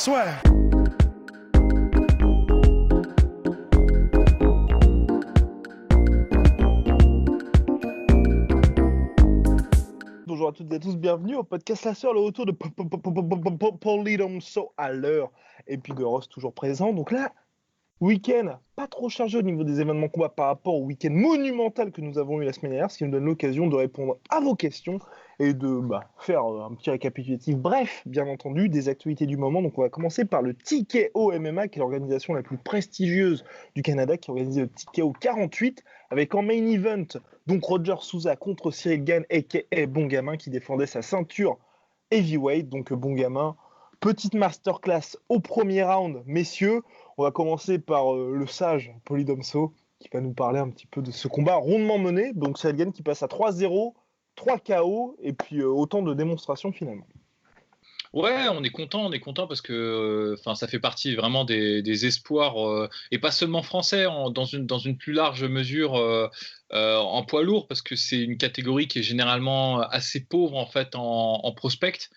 Swear. Bonjour à toutes et à tous, bienvenue au podcast La Sœur, le retour de Polydomso à l'heure. Et puis de Ross toujours présent. Donc là, week-end pas trop chargé au niveau des événements combat par rapport au week-end monumental que nous avons eu la semaine dernière, ce qui nous donne l'occasion de répondre à vos questions et de faire un petit récapitulatif. Bref, bien entendu, des actualités du moment. Donc on va commencer par le TKO MMA, qui est l'organisation la plus prestigieuse du Canada, qui organise le TKO 48, avec en main event donc Roger Souza contre Cyril Gane, a.k.a. Bon Gamin, qui défendait sa ceinture heavyweight. Donc Bon Gamin, petite masterclass au premier round, messieurs. On va commencer par le sage Polydomso, qui va nous parler un petit peu de ce combat rondement mené. Donc Cyril Gane qui passe à 3-0, 3 KO, et puis autant de démonstrations finalement. Ouais, on est content parce que ça fait partie vraiment des espoirs, et pas seulement français, dans une plus large mesure en poids lourd, parce que c'est une catégorie qui est généralement assez pauvre en fait en prospect.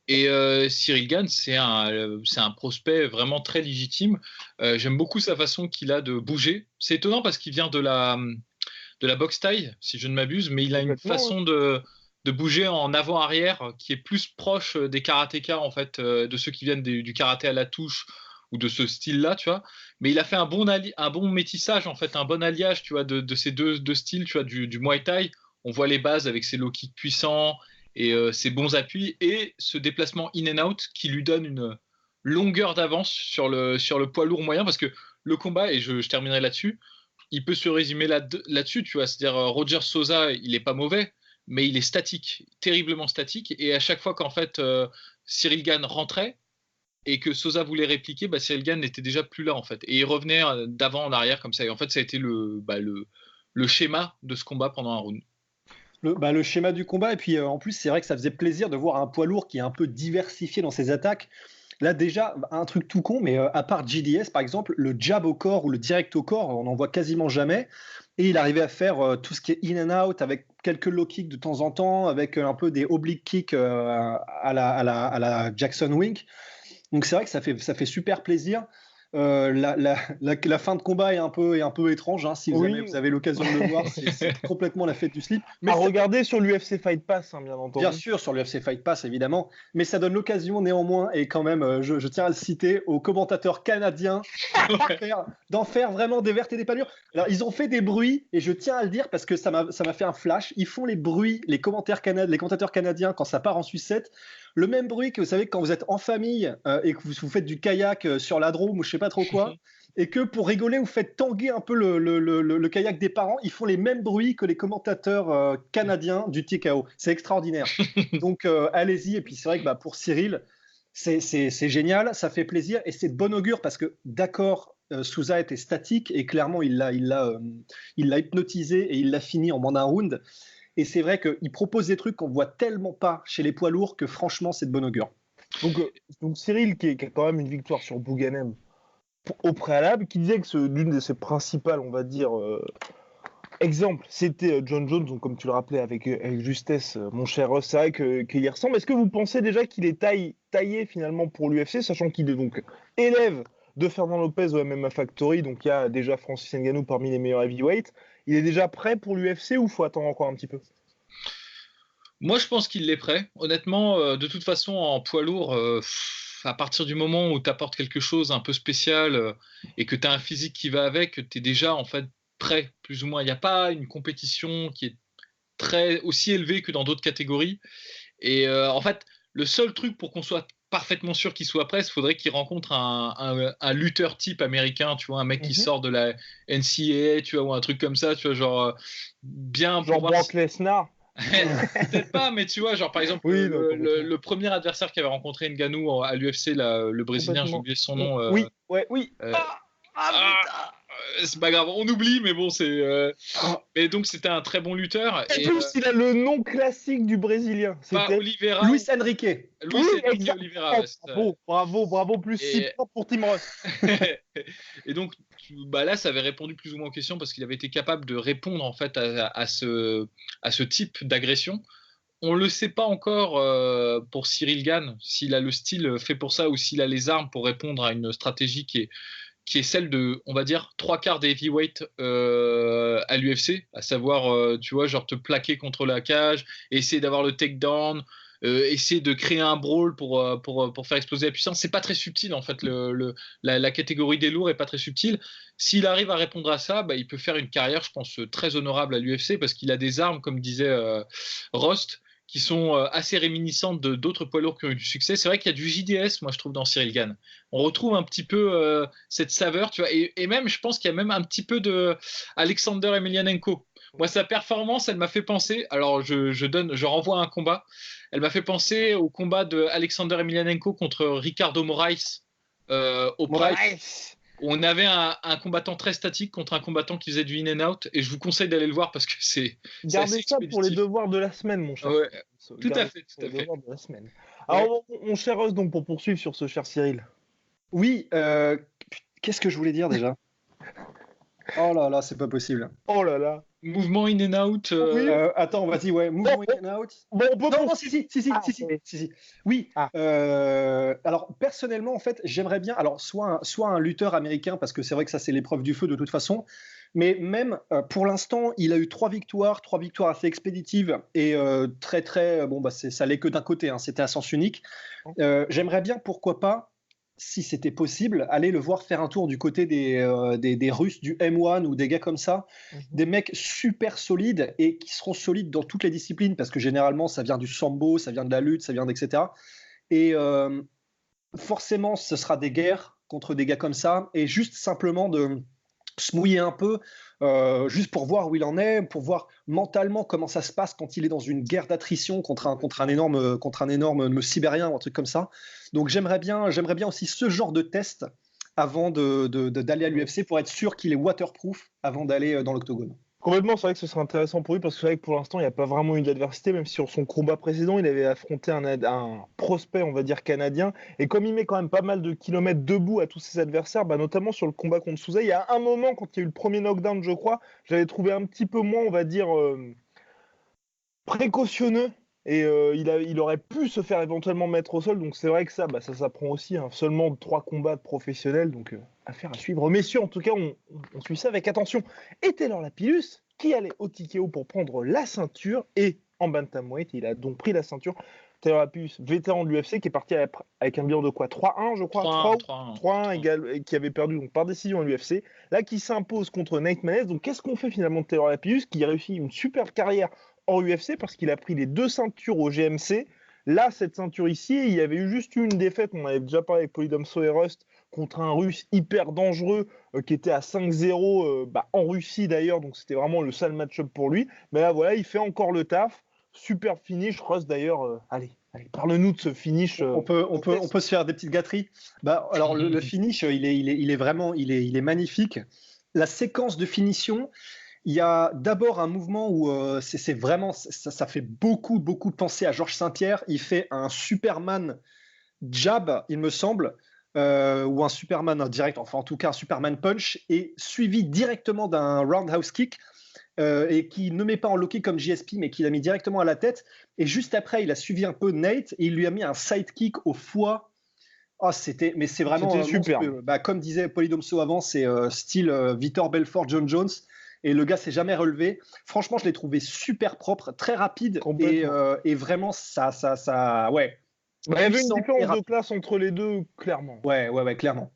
Et Cyril Gane, c'est un prospect vraiment très légitime. J'aime beaucoup sa façon qu'il a de bouger. C'est étonnant parce qu'il vient de la boxe thaï, si je ne m'abuse, mais il a une façon de bouger en avant-arrière qui est plus proche des karatékas, en fait, de ceux qui viennent du karaté à la touche ou de ce style-là, tu vois. Mais il a fait un bon métissage, en fait, un bon alliage, tu vois, de ces deux styles, tu vois, du Muay Thai. On voit les bases avec ses low kicks puissants et ses bons appuis et ce déplacement in and out qui lui donne une longueur d'avance sur le poids lourd moyen, parce que le combat, et je terminerai là-dessus, il peut se résumer là-dessus, tu vois. C'est-à-dire, Roger Souza, il est pas mauvais, mais il est statique, terriblement statique. Et à chaque fois qu'en fait Cyril Gane rentrait et que Souza voulait répliquer, Cyril Gane n'était déjà plus là en fait. Et il revenait d'avant en arrière comme ça. Et en fait, ça a été le schéma de ce combat pendant un round. Le schéma du combat, et puis en plus c'est vrai que ça faisait plaisir de voir un poids lourd qui est un peu diversifié dans ses attaques. Là déjà, un truc tout con, mais à part JDS par exemple, le jab au corps ou le direct au corps, on n'en voit quasiment jamais. Et il arrivait à faire tout ce qui est in and out, avec quelques low kicks de temps en temps, avec un peu des oblique kicks à la Jackson Wink. Donc c'est vrai que ça fait super plaisir. La fin de combat est un peu étrange, hein, si jamais vous avez l'occasion de le voir, c'est complètement la fête du slip. Mais à regarder sur l'UFC Fight Pass, bien entendu. Bien sûr, sur l'UFC Fight Pass, évidemment, mais ça donne l'occasion néanmoins, et quand même, je tiens à le citer, aux commentateurs canadiens d'en faire vraiment des vertes et des pas mûres. Alors, ils ont fait des bruits, et je tiens à le dire parce que ça m'a fait un flash. Ils font les bruits, les commentateurs canadiens, quand ça part en sucette. Le même bruit que vous savez quand vous êtes en famille et que vous faites du kayak sur la Drôme ou je sais pas trop quoi, et que pour rigoler vous faites tanguer un peu le kayak des parents, ils font les mêmes bruits que les commentateurs canadiens du TKO. C'est extraordinaire. Donc allez-y. Et puis c'est vrai que pour Cyril, c'est génial, ça fait plaisir et c'est de bon augure parce que d'accord, Souza était statique et clairement il l'a hypnotisé et il l'a fini en moins d'un round. Et c'est vrai qu'il propose des trucs qu'on ne voit tellement pas chez les poids lourds que franchement, c'est de bon augure. Donc Cyril, qui a quand même une victoire sur Bouganem au préalable, qui disait que l'une de ses principales, on va dire, exemples, c'était John Jones, donc comme tu le rappelais avec justesse, mon cher Ross, c'est vrai qu'il y ressemble. Est-ce que vous pensez déjà qu'il est taillé finalement pour l'UFC, sachant qu'il est donc élève de Fernand Lopez au MMA Factory, donc il y a déjà Francis Ngannou parmi les meilleurs heavyweights. Il est déjà prêt pour l'UFC ou faut attendre encore un petit peu? Moi, je pense qu'il est prêt. Honnêtement, de toute façon, en poids lourd, à partir du moment où tu apportes quelque chose un peu spécial et que tu as un physique qui va avec, tu es déjà en fait prêt, plus ou moins. Il n'y a pas une compétition qui est aussi élevée que dans d'autres catégories. Et en fait, le seul truc pour qu'on soit parfaitement sûr qu'il soit prêt, il faudrait qu'il rencontre un lutteur type américain, tu vois, un mec qui sort de la NCAA, tu vois, ou un truc comme ça, tu vois, genre bien... Genre Brock Lesnar. Peut-être pas, mais tu vois, genre par exemple, le premier adversaire qui avait rencontré Ngannou à l'UFC, le Brésilien, j'ai oublié son nom. Oui. C'est pas grave, on oublie, mais bon, mais donc c'était un très bon lutteur. Et plus, il a le nom classique du Brésilien. C'était Oliveira. Luis Enrique. Oliveira. Bravo, plus 6 points pour Tim Ross. Et donc, là, ça avait répondu plus ou moins aux questions parce qu'il avait été capable de répondre en fait à ce type d'agression. on le sait pas encore pour Cyril Gane, s'il a le style fait pour ça ou s'il a les armes pour répondre à une stratégie qui est celle de, on va dire, 3/4 des heavyweights à l'UFC, à savoir, tu vois, genre te plaquer contre la cage, essayer d'avoir le takedown, essayer de créer un brawl pour faire exploser la puissance. C'est pas très subtil, en fait. La catégorie des lourds est pas très subtile. S'il arrive à répondre à ça, bah, il peut faire une carrière, je pense, très honorable à l'UFC parce qu'il a des armes, comme disait Rost, qui sont assez réminiscentes d'autres poids lourds qui ont eu du succès. C'est vrai qu'il y a du JDS, moi, je trouve, dans Cyril Gane. On retrouve un petit peu cette saveur, tu vois, et même, je pense qu'il y a même un petit peu de Alexander Emelianenko. Moi, sa performance, elle m'a fait penser, alors je renvoie un combat, elle m'a fait penser au combat de Alexander Emelianenko contre Ricardo Moraes au Pride. On avait un combattant très statique contre un combattant qui faisait du in and out, et je vous conseille d'aller le voir parce que c'est Gardez ça pour les devoirs de la semaine, mon cher. Ouais, tout à fait. Devoirs de la semaine. Alors, mon cher Ross, donc pour poursuivre sur ce cher Cyril. Oui, qu'est-ce que je voulais dire déjà? Oh là là, c'est pas possible. Oh là là. Mouvement in and out. Oui. Attends, vas-y, ouais. Mouvement in and out. Bon, on peut non, si. Oui. Alors, personnellement, en fait, j'aimerais bien. Alors, soit un lutteur américain, parce que c'est vrai que ça, c'est l'épreuve du feu de toute façon. Mais même pour l'instant, il a eu 3 victoires assez expéditives et très. Bon, bah, ça l'est que d'un côté, hein, c'était à sens unique. J'aimerais bien, pourquoi pas, si c'était possible, aller le voir faire un tour du côté des Russes, du M1 ou des gars comme ça, des mecs super solides et qui seront solides dans toutes les disciplines parce que généralement ça vient du sambo, ça vient de la lutte, ça vient d'etc. Et forcément ce sera des guerres contre des gars comme ça et juste simplement de se mouiller un peu juste pour voir où il en est, pour voir mentalement comment ça se passe quand il est dans une guerre d'attrition contre un énorme sibérien ou un truc comme ça. Donc j'aimerais bien aussi ce genre de test avant d'aller à l'UFC pour être sûr qu'il est waterproof avant d'aller dans l'octogone. Complètement, c'est vrai que ce serait intéressant pour lui parce que c'est vrai que pour l'instant il n'y a pas vraiment eu d'adversité, même si sur son combat précédent il avait affronté un prospect, on va dire canadien, et comme il met quand même pas mal de kilomètres debout à tous ses adversaires, bah, notamment sur le combat contre Souza, il y a un moment quand il y a eu le premier knockdown je crois, j'avais trouvé un petit peu moins, on va dire, précautionneux, et il aurait pu se faire éventuellement mettre au sol, donc c'est vrai que ça s'apprend aussi, hein, seulement 3 combats de professionnels, donc affaire à suivre. Messieurs, en tout cas, on suit ça avec attention. Et Taylor Lapillus, qui allait au TKO pour prendre la ceinture, et en bantamweight, il a donc pris la ceinture. Taylor Lapillus, vétéran de l'UFC, qui est parti avec un bilan de quoi, 3-1, je crois, 3-1 égal, et qui avait perdu donc par décision à l'UFC, là qui s'impose contre Nate Maness. Donc qu'est-ce qu'on fait finalement de Taylor Lapillus, qui a réussi une super carrière hors UFC parce qu'il a pris les 2 ceintures au GMC. Là, cette ceinture ici, il y avait eu juste une défaite, on avait déjà parlé avec Polydomso et Rust, contre un Russe hyper dangereux qui était à 5-0 en Russie d'ailleurs, donc c'était vraiment le sale match-up pour lui. Mais là, voilà, il fait encore le taf. Super finish, Rust d'ailleurs. Allez, parle-nous de ce finish. On peut se faire des petites gâteries. Bah, alors le finish, il est magnifique. La séquence de finition. Il y a d'abord un mouvement où c'est vraiment, ça fait beaucoup penser à Georges Saint-Pierre. Il fait un Superman jab, il me semble, ou un Superman direct, enfin en tout cas un Superman punch, et suivi directement d'un roundhouse kick, et qui ne met pas en low kick comme JSP, mais qui l'a mis directement à la tête. Et juste après, il a suivi un peu Nate et il lui a mis un sidekick au foie. Oh, c'est vraiment super. Bah, comme disait Polydomso avant, c'est style Vitor Belfort, John Jones. Et le gars s'est jamais relevé. Franchement, je l'ai trouvé super propre, très rapide. Et vraiment, ça ouais. Bah, il y avait une différence de classe entre les deux, clairement. Ouais, clairement.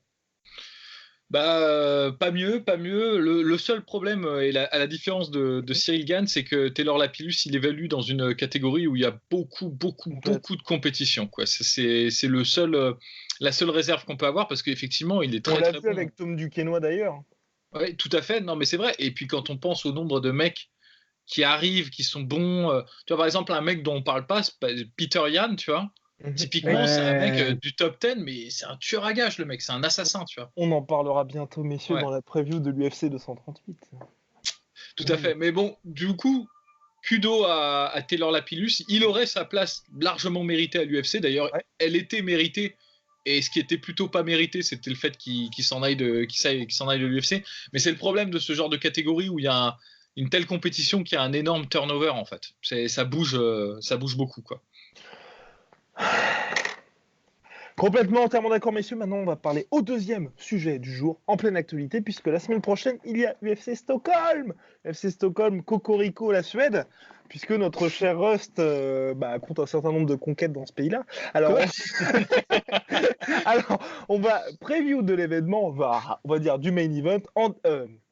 Bah, pas mieux. Le seul problème, à la différence de Cyril Gane, c'est que Taylor Lapillus, il évalue dans une catégorie où il y a beaucoup de compétition, quoi. C'est la seule réserve qu'on peut avoir parce qu'effectivement, il est très, très bon. On l'a vu avec Tom Duquesnoy d'ailleurs. Oui, tout à fait. Non, mais c'est vrai. Et puis quand on pense au nombre de mecs qui arrivent, qui sont bons, tu vois, par exemple, un mec dont on parle pas, c'est Peter Yan, tu vois. Typiquement, c'est un mec du top 10, mais c'est un tueur à gages, le mec, c'est un assassin, tu vois. On en parlera bientôt, messieurs, dans la preview de l'UFC 238. Tout à fait. Mais bon, du coup, kudo à Taylor Lapillus. Il aurait sa place largement méritée à l'UFC. D'ailleurs, elle était méritée. Et ce qui était plutôt pas mérité, c'était le fait qu'il s'en aille de l'UFC. Mais c'est le problème de ce genre de catégorie où il y a une telle compétition qui a un énorme turnover en fait. Ça bouge beaucoup quoi. Complètement entièrement d'accord, messieurs. Maintenant, on va parler au deuxième sujet du jour, en pleine actualité, puisque la semaine prochaine, il y a UFC Stockholm. UFC Stockholm, Cocorico, la Suède, puisque notre cher Rust compte un certain nombre de conquêtes dans ce pays-là. Alors, on va preview de l'événement, on va dire du main event.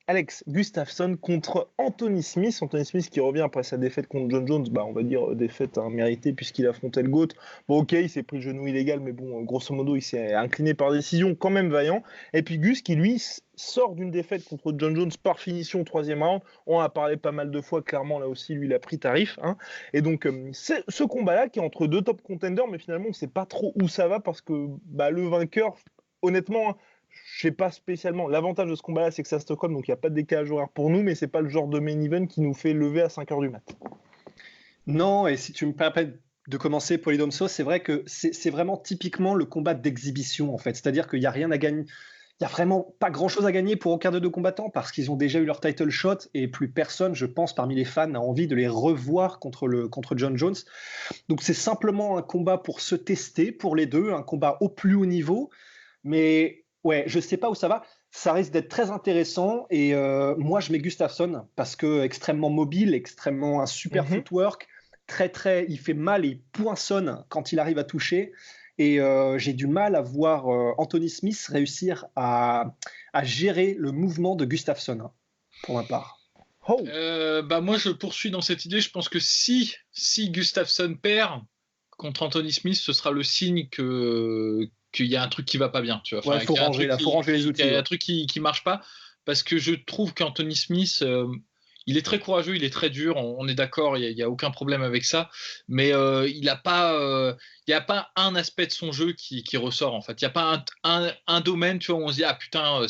Alex Gustafsson contre Anthony Smith. Anthony Smith qui revient après sa défaite contre John Jones, on va dire défaite méritée puisqu'il affrontait le GOAT. Bon, ok, il s'est pris le genou illégal, mais bon, grosso modo, il s'est incliné par décision, quand même vaillant. Et puis Gus qui, lui, sort d'une défaite contre John Jones par finition au 3e round. On en a parlé pas mal de fois, clairement, là aussi, lui, il a pris tarif. Hein. Et donc, c'est ce combat-là qui est entre deux top contenders, mais finalement, on ne sait pas trop où ça va parce que le vainqueur, honnêtement, je sais pas spécialement. L'avantage de ce combat-là, c'est que c'est à Stockholm, donc il n'y a pas de décalage horaire pour nous, mais c'est pas le genre de main event qui nous fait lever à 5h du mat. Non, et si tu me permets de commencer, Polydomso, c'est vrai que c'est vraiment typiquement le combat d'exhibition, en fait. C'est-à-dire qu'il n'y a rien à gagner. Il n'y a vraiment pas grand-chose à gagner pour aucun des deux combattants parce qu'ils ont déjà eu leur title shot et plus personne, je pense, parmi les fans n'a envie de les revoir contre John Jones. Donc c'est simplement un combat pour se tester pour les deux, un combat au plus haut niveau, mais... Ouais, je sais pas où ça va. Ça risque d'être très intéressant. Et moi, je mets Gustafsson parce que extrêmement mobile, extrêmement un super footwork, il fait mal et il poinçonne quand il arrive à toucher. Et j'ai du mal à voir Anthony Smith réussir à gérer le mouvement de Gustafsson, pour ma part. Oh. Moi, je poursuis dans cette idée. Je pense que si Gustafsson perd contre Anthony Smith, ce sera le signe qu'il y a un truc qui va pas bien, tu vois. Enfin, faut ranger les outils. Il y a un truc qui marche pas parce que je trouve qu'Anthony Smith, il est très courageux, il est très dur, on est d'accord, il y a aucun problème avec ça, mais il y a pas un aspect de son jeu qui ressort en fait. Il y a pas un domaine, tu vois, où on se dit ah putain,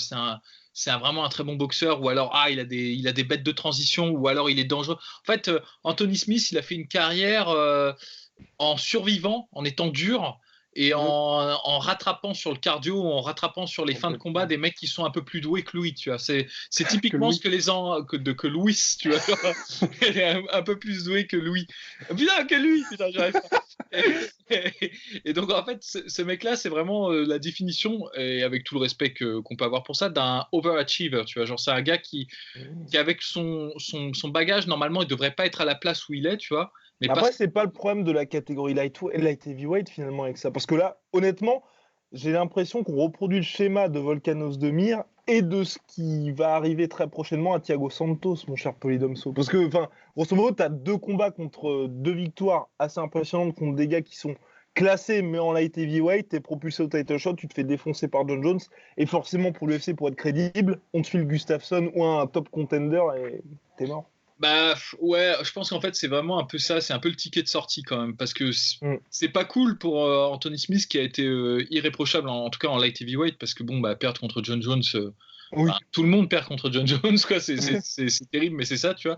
c'est vraiment un très bon boxeur, ou alors il a des bêtes de transition, ou alors il est dangereux. En fait, Anthony Smith, il a fait une carrière en survivant, en étant dur. Et en rattrapant sur le cardio, en rattrapant sur les fins de combat des mecs qui sont un peu plus doués que lui, tu vois. C'est typiquement ce que que Louis, tu vois. Il est un peu plus doué que Louis. Putain, que lui, putain, j'arrive pas. Et donc, en fait, ce mec-là, c'est vraiment la définition, et avec tout le respect qu'on peut avoir pour ça, d'un overachiever, tu vois. Genre, c'est un gars qui avec son bagage, normalement, il devrait pas être à la place où il est, tu vois. Mais après, c'est pas le problème de la catégorie light heavyweight finalement avec ça. Parce que là, honnêtement, j'ai l'impression qu'on reproduit le schéma de Volkanos Demir et de ce qui va arriver très prochainement à Thiago Santos, mon cher Polydomso. Parce que, grosso modo, tu as 2 combats contre 2 victoires assez impressionnantes contre des gars qui sont classés, mais en light heavyweight, t'es propulsé au title shot, tu te fais défoncer par John Jones. Et forcément, pour l'UFC, pour être crédible, on te file Gustafsson ou un top contender et t'es mort. Ouais, je pense qu'en fait c'est vraiment un peu ça, c'est un peu le ticket de sortie quand même, parce que c'est pas cool pour Anthony Smith qui a été irréprochable en tout cas en light heavyweight, parce que perdre contre John Jones, tout le monde perd contre John Jones, quoi, c'est terrible, mais c'est ça, tu vois.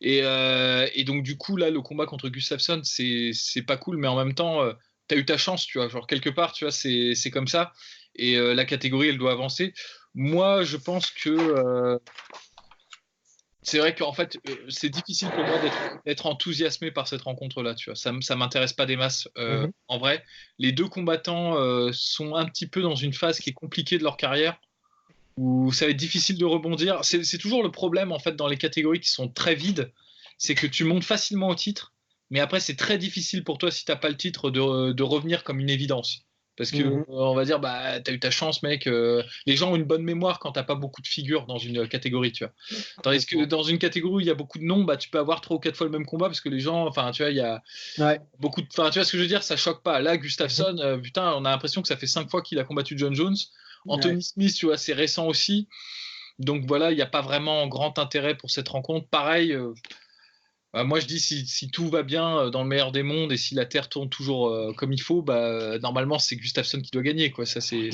Et donc du coup là le combat contre Gustafsson c'est pas cool, mais en même temps t'as eu ta chance, tu vois, genre quelque part, tu vois, c'est comme ça, et la catégorie elle doit avancer. Moi je pense que c'est vrai qu'en fait, c'est difficile pour moi d'être enthousiasmé par cette rencontre-là. Tu vois, ça m'intéresse pas des masses. En vrai, les deux combattants sont un petit peu dans une phase qui est compliquée de leur carrière, où ça va être difficile de rebondir. C'est toujours le problème en fait dans les catégories qui sont très vides, c'est que tu montes facilement au titre, mais après c'est très difficile pour toi si t'as pas le titre de revenir comme une évidence. Parce que on va dire t'as eu ta chance mec, les gens ont une bonne mémoire quand t'as pas beaucoup de figures dans une catégorie, tu vois. Tandis que dans une catégorie où il y a beaucoup de noms, tu peux avoir 3 ou 4 fois le même combat parce que les gens, tu vois, il y a beaucoup de, tu vois ce que je veux dire, ça choque pas. Là Gustafsson, putain, on a l'impression que ça fait 5 fois qu'il a combattu John Jones. Anthony Smith, tu vois, c'est récent aussi. Donc voilà, il n'y a pas vraiment grand intérêt pour cette rencontre. Pareil, moi je dis si tout va bien dans le meilleur des mondes et si la Terre tourne toujours comme il faut, normalement c'est Gustafsson qui doit gagner, quoi. Ça c'est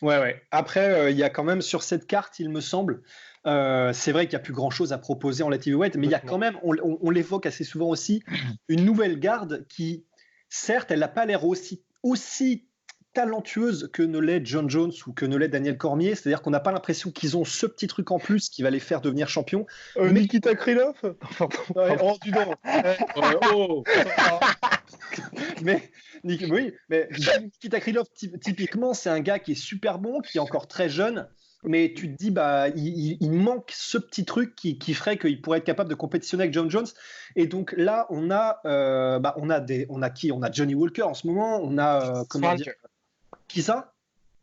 ouais. Après il y a quand même sur cette carte, il me semble, c'est vrai qu'il n'y a plus grand chose à proposer en light heavyweight, mais il y a quand même, on l'évoque assez souvent aussi, une nouvelle garde qui certes elle n'a pas l'air aussi talentueuse que ne l'est John Jones ou que ne l'est Daniel Cormier. C'est-à-dire qu'on n'a pas l'impression qu'ils ont ce petit truc en plus qui va les faire devenir champions. Nikita Krylov. Oh, dis donc. Mais Nikita Krylov, typiquement, c'est un gars qui est super bon, qui est encore très jeune. Mais tu te dis, il manque ce petit truc qui ferait qu'il pourrait être capable de compétitionner avec John Jones. Et donc là, on a qui ? On a Johnny Walker en ce moment. On a comment dire ? Qui ça ?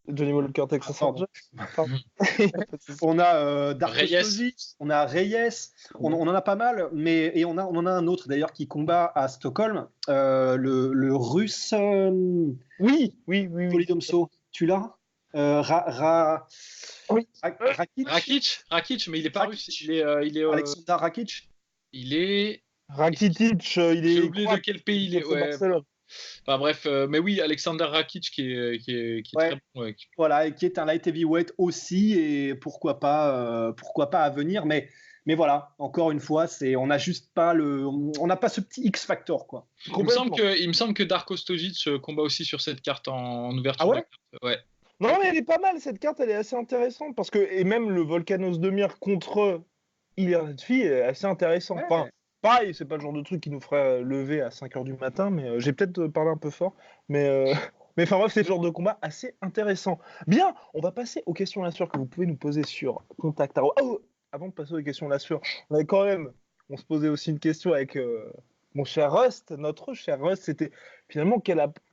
Johnny Walker, Texas Ranger. On a Darko Stojic, on a Reyes, on en a pas mal, et on en a un autre d'ailleurs qui combat à Stockholm, le russe. Oui. Polydomso, tu l'as? Rakic, mais il est pas russe. Il est Alexander Rakic. Il est Rakitic. J'ai oublié de quel pays il est. Ouais. Enfin bref, mais oui, Alexander Rakic qui est très bon. Ouais. Voilà, et qui est un light heavyweight aussi, et pourquoi pas à venir, mais voilà, encore une fois, on n'a pas ce petit X factor, quoi. Il me semble que Darko Stojic combat aussi sur cette carte en ouverture. Ah ouais? Ouais. Non, mais elle est pas mal, cette carte, elle est assez intéressante, parce que, et même le Volkanos Demir contre Ilir Latifi est assez intéressant. Ouais. Enfin, pareil, c'est pas le genre de truc qui nous ferait lever à 5h du matin, mais j'ai peut-être parlé un peu fort, mais enfin bref, c'est le genre de combat assez intéressant. Bien, on va passer aux questions là-sur que vous pouvez nous poser sur Contact. Avant de passer aux questions là-sur, on se posait aussi une question avec mon cher Rust, notre cher Rust, c'était finalement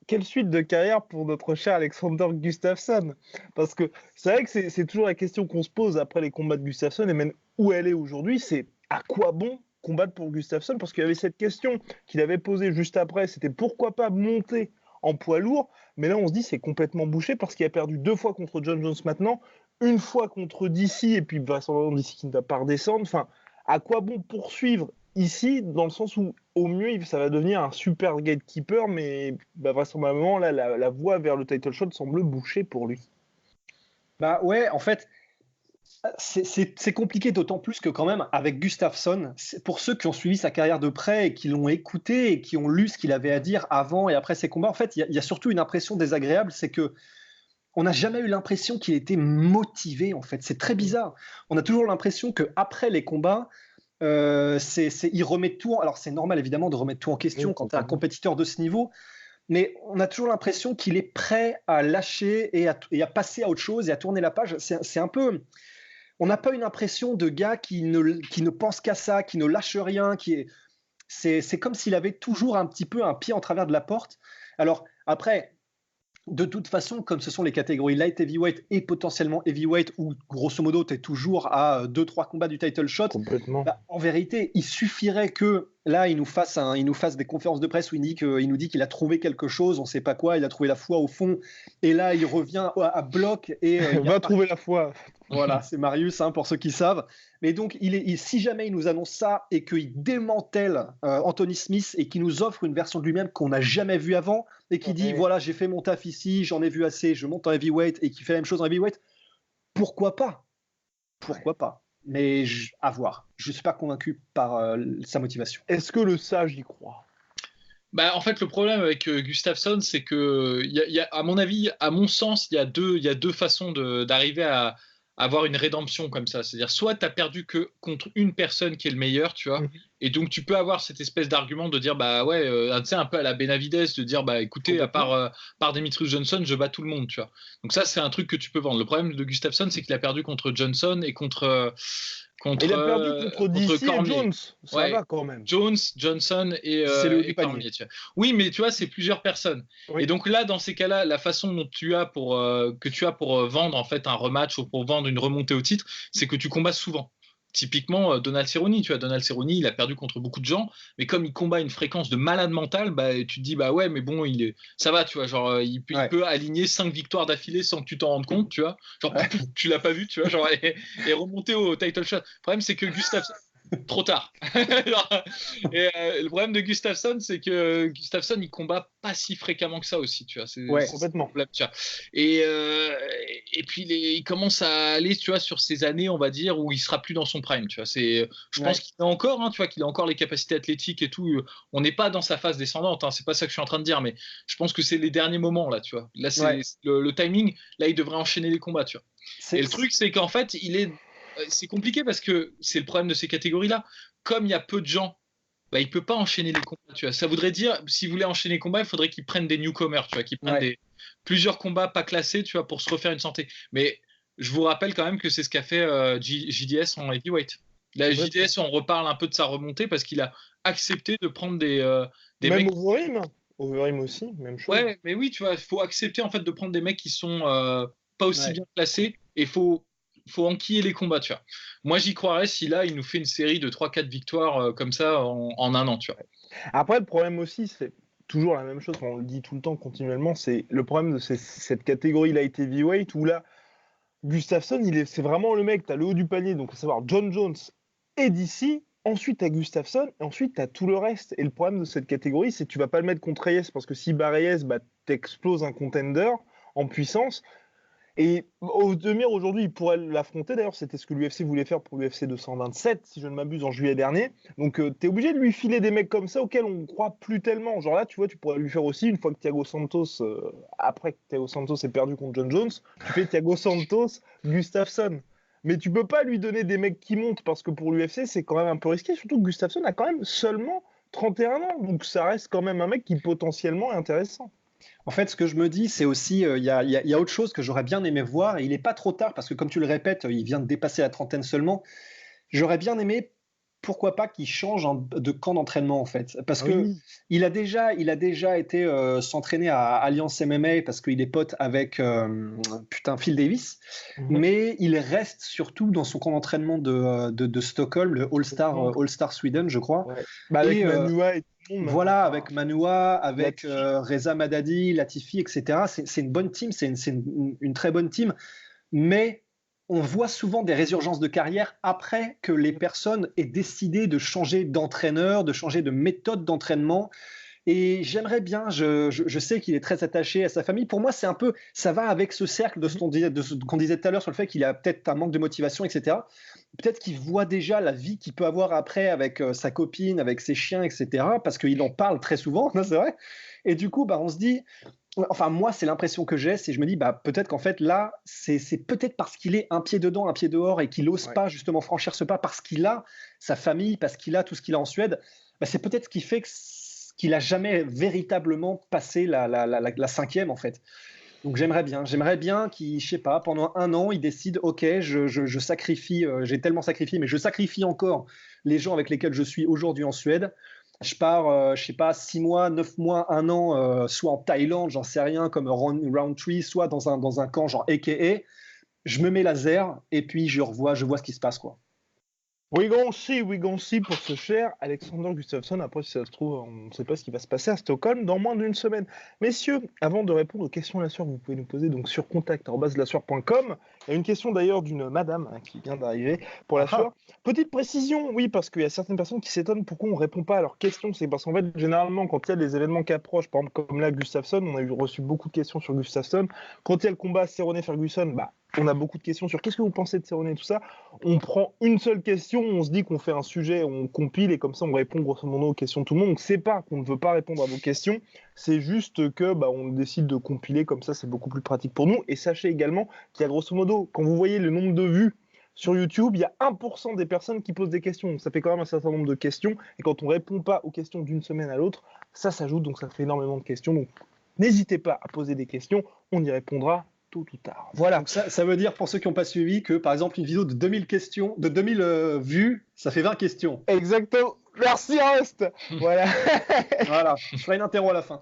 quelle suite de carrière pour notre cher Alexander Gustafsson ? Parce que c'est vrai que c'est toujours la question qu'on se pose après les combats de Gustafsson, et même où elle est aujourd'hui, c'est à quoi bon combattre pour Gustafsson ? Parce qu'il y avait cette question qu'il avait posée juste après, c'était pourquoi pas monter en poids lourd, mais là on se dit c'est complètement bouché parce qu'il a perdu 2 fois contre John Jones maintenant, 1 fois contre DC, et puis vraisemblablement DC qui ne va pas redescendre. Enfin, à quoi bon poursuivre ici, dans le sens où au mieux ça va devenir un super gatekeeper, mais vraisemblablement là la voie vers le title shot semble bouchée pour lui. Bah ouais, en fait c'est compliqué, d'autant plus que quand même avec Gustafsson, pour ceux qui ont suivi sa carrière de près et qui l'ont écouté et qui ont lu ce qu'il avait à dire avant et après ses combats, en fait il y a surtout une impression désagréable, c'est que on n'a jamais eu l'impression qu'il était motivé, en fait. C'est très bizarre. On a toujours l'impression qu'après les combats, il remet tout. Alors, c'est normal, évidemment, de remettre tout en question quand tu es un compétiteur de ce niveau. Mais on a toujours l'impression qu'il est prêt à lâcher et à passer à autre chose et à tourner la page. C'est un peu... On n'a pas une impression de gars qui ne pense qu'à ça, qui ne lâche rien. C'est comme s'il avait toujours un petit peu un pied en travers de la porte. Alors, après... De toute façon, comme ce sont les catégories light heavyweight et potentiellement heavyweight, où grosso modo tu es toujours à 2-3 combats du title shot, en vérité, il suffirait que là il nous fasse des conférences de presse où il nous dit qu'il a trouvé quelque chose, on ne sait pas quoi, il a trouvé la foi au fond, et là il revient à bloc et il va trouver la foi. Voilà, c'est Marius, pour ceux qui savent. Mais donc, si jamais il nous annonce ça et qu'il démantèle Anthony Smith et qu'il nous offre une version de lui-même qu'on n'a jamais vue avant et qu'il dit voilà, j'ai fait mon taf ici, j'en ai vu assez, je monte en heavyweight et qu'il fait la même chose en heavyweight, pourquoi pas ? Mais à voir. Je ne suis pas convaincu par sa motivation. Est-ce que le sage y croit ? En fait, le problème avec Gustafsson, c'est que, à mon avis, à mon sens, il y a deux façons d'arriver à avoir une rédemption comme ça. C'est-à-dire, soit tu as perdu que contre une personne qui est le meilleur, tu vois, et donc tu peux avoir cette espèce d'argument de dire, tu sais, un peu à la Benavidez, de dire, écoutez, à part Demetrius Johnson, je bats tout le monde, tu vois. Donc ça, c'est un truc que tu peux vendre. Le problème de Gustafsson, c'est qu'il a perdu contre Johnson et contre il a perdu contre DC et Jones. Ça va quand même. Jones, Johnson et Cormier. Tu vois. Oui, mais tu vois, c'est plusieurs personnes. Oui. Et donc là, dans ces cas-là, la façon dont tu as pour vendre en fait un rematch ou pour vendre une remontée au titre, c'est que tu combats souvent. Typiquement, Donald Cerrone, tu vois, Donald Cerrone, il a perdu contre beaucoup de gens, mais comme il combat une fréquence de malade mental, tu te dis, ouais, mais bon, ça va, tu vois, genre, il peut aligner 5 victoires d'affilée sans que tu t'en rendes compte, tu vois, genre, tu l'as pas vu, tu vois, genre, et remonter au title shot. Le problème, c'est que Gustafsson, trop tard. Et le problème de Gustafsson, c'est que Gustafsson, il combat pas si fréquemment que ça aussi, tu vois. Complètement. Tu vois. Et et puis il commence à aller, tu vois, sur ces années, on va dire, où il sera plus dans son prime, tu vois. Je pense qu'il a encore, hein, tu vois, qu'il a encore les capacités athlétiques et tout. On n'est pas dans sa phase descendante, hein, c'est pas ça que je suis en train de dire, mais je pense que c'est les derniers moments là, tu vois. Là, c'est le timing. Là, il devrait enchaîner les combats, tu vois. Et le truc, c'est qu'en fait, c'est compliqué parce que c'est le problème de ces catégories-là. Comme il y a peu de gens, bah, il peut pas enchaîner les combats, tu vois. Ça voudrait dire, s'il voulait enchaîner les combats, il faudrait qu'il prenne des newcomers, tu vois, qu'il prenne plusieurs combats pas classés, tu vois, pour se refaire une santé. Mais je vous rappelle quand même que c'est ce qu'a fait JDS en heavyweight. La JDS, on reparle un peu de sa remontée parce qu'il a accepté de prendre des même mecs. Overeem aussi, même chose. Ouais, mais oui, tu vois, il faut accepter en fait de prendre des mecs qui sont pas aussi bien classés et faut enquiller les combats, tu vois. Moi, j'y croirais si là, il nous fait une série de 3-4 victoires comme ça en un an, tu vois. Après, le problème aussi, c'est toujours la même chose, on le dit tout le temps continuellement, c'est le problème de cette catégorie light heavyweight où là, Gustafsson, c'est vraiment le mec, t'as le haut du panier, donc à savoir John Jones et DC, ensuite t'as Gustafsson, et ensuite t'as tout le reste. Et le problème de cette catégorie, c'est que tu vas pas le mettre contre Reyes, parce que si bat Reyes, bah, t'exploses un contender en puissance. Et Ozdemir, aujourd'hui, il pourrait l'affronter. D'ailleurs, c'était ce que l'UFC voulait faire pour l'UFC 227, si je ne m'abuse, en juillet dernier. Donc, t'es obligé de lui filer des mecs comme ça auxquels on ne croit plus tellement. Genre là, tu vois, tu pourrais lui faire aussi, une fois que Thiago Santos, après que Thiago Santos est perdu contre John Jones, tu fais Thiago Santos, Gustafsson. Mais tu peux pas lui donner des mecs qui montent, parce que pour l'UFC, c'est quand même un peu risqué. Surtout que Gustafsson a quand même seulement 31 ans. Donc, ça reste quand même un mec qui potentiellement est intéressant. En fait, ce que je me dis, c'est aussi, il y a autre chose que j'aurais bien aimé voir, et il n'est pas trop tard, parce que comme tu le répètes, il vient de dépasser la trentaine seulement. J'aurais bien aimé, pourquoi pas, qu'il change de camp d'entraînement, en fait. Parce que il a déjà été s'entraîner à Alliance MMA, parce qu'il est pote avec Phil Davis, mais il reste surtout dans son camp d'entraînement de Stockholm, le All-Star Sweden, je crois. Ouais. Bah, avec Manua et voilà, avec Manua, avec Reza Madadi, Latifi, etc. C'est une bonne team, c'est une très bonne team, mais on voit souvent des résurgences de carrière après que les personnes aient décidé de changer d'entraîneur, de changer de méthode d'entraînement. Et j'aimerais bien, je sais qu'il est très attaché à sa famille. Pour moi, c'est un peu, ça va avec ce cercle de ce qu'on disait tout à l'heure sur le fait qu'il a peut-être un manque de motivation, etc. Peut-être qu'il voit déjà la vie qu'il peut avoir après avec sa copine, avec ses chiens, etc. Parce qu'il en parle très souvent, c'est vrai. Et du coup, bah, on se dit, enfin moi, c'est l'impression que j'ai, c'est je me dis, bah, peut-être qu'en fait là, c'est peut-être parce qu'il est un pied dedans, un pied dehors et qu'il n'ose pas justement franchir ce pas parce qu'il a sa famille, parce qu'il a tout ce qu'il a en Suède. Bah, c'est peut-être ce qui fait qu'il a jamais véritablement passé la cinquième en fait. Donc j'aimerais bien qu'il, je sais pas, pendant un an, il décide, ok, je sacrifie, j'ai tellement sacrifié, mais je sacrifie encore les gens avec lesquels je suis aujourd'hui en Suède. Je pars, je sais pas, 6 mois, 9 mois, 1 an, soit en Thaïlande, j'en sais rien, comme Roundtree, soit dans un camp genre AKA. Je me mets laser et puis je vois ce qui se passe, quoi. We gon' see pour ce cher Alexander Gustafsson. Après, si ça se trouve, on ne sait pas ce qui va se passer à Stockholm dans moins d'une semaine. Messieurs, avant de répondre aux questions La Sueur, vous pouvez nous poser donc sur contact@lasueur.com. Il y a une question d'ailleurs d'une madame qui vient d'arriver pour La Sueur. Petite précision, oui, parce qu'il y a certaines personnes qui s'étonnent pourquoi on ne répond pas à leurs questions. C'est parce qu'en fait, généralement, quand il y a des événements qui approchent, par exemple comme là, Gustafsson, on a reçu beaucoup de questions sur Gustafsson. Quand il y a le combat Cerrone-Ferguson, bah, on a beaucoup de questions sur qu'est-ce que vous pensez de Cerrone et tout ça. On prend une seule question, on se dit qu'on fait un sujet, on compile et comme ça on répond grosso modo aux questions de tout le monde. Donc c'est pas qu'on ne veut pas répondre à vos questions, c'est juste que on décide de compiler comme ça, c'est beaucoup plus pratique pour nous. Et sachez également qu'il y a grosso modo, quand vous voyez le nombre de vues sur YouTube, il y a 1% des personnes qui posent des questions. Donc ça fait quand même un certain nombre de questions. Et quand on répond pas aux questions d'une semaine à l'autre, ça s'ajoute, donc ça fait énormément de questions. Donc n'hésitez pas à poser des questions, on y répondra tôt ou tard. Voilà. Donc ça veut dire, pour ceux qui n'ont pas suivi, que par exemple, une vidéo de 2000 questions, de 2000 vues, ça fait 20 questions. Exactement. Merci, Rust. Voilà. Voilà. Je ferai une interro à la fin.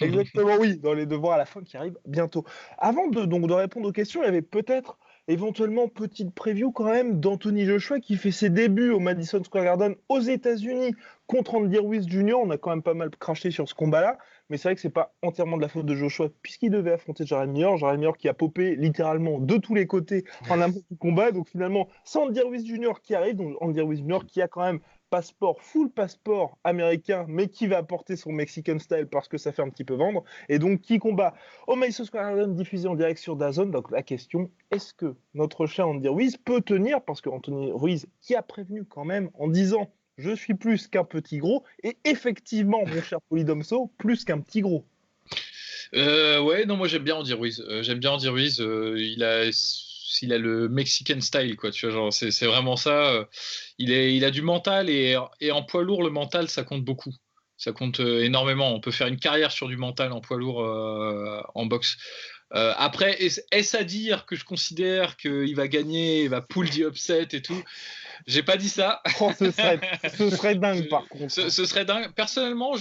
Exactement, oui, dans les devoirs à la fin qui arrivent bientôt. Avant de répondre aux questions, il y avait peut-être éventuellement petite preview quand même d'Anthony Joshua qui fait ses débuts au Madison Square Garden aux États-Unis contre Andy Ruiz Jr. On a quand même pas mal craché sur ce combat-là, mais c'est vrai que c'est pas entièrement de la faute de Joshua puisqu'il devait affronter Jarrell Miller qui a popé littéralement de tous les côtés en amont du combat. Donc finalement, c'est Andy Ruiz Jr. qui arrive, donc Andy Ruiz Jr. qui a quand même passeport, full passeport américain, mais qui va apporter son Mexican style parce que ça fait un petit peu vendre, et donc qui combat au Madison Square Garden diffusé en direct sur DAZN. Donc la question, est-ce que notre cher Andy Ruiz peut tenir, parce que Anthony Ruiz qui a prévenu quand même en disant je suis plus qu'un petit gros, et effectivement mon cher Polydomso, plus qu'un petit gros. Ouais, non, moi j'aime bien Andy Ruiz. Il a le Mexican style, quoi. Tu vois, genre, c'est vraiment ça. Il a du mental et en poids lourd, le mental, ça compte beaucoup. Ça compte énormément. On peut faire une carrière sur du mental en poids lourd en boxe. Après, est-ce à dire que je considère qu'il va gagner, il va pull the upset et tout? J'ai pas dit ça. Oh, ce serait dingue par contre. Ce serait dingue. Personnellement,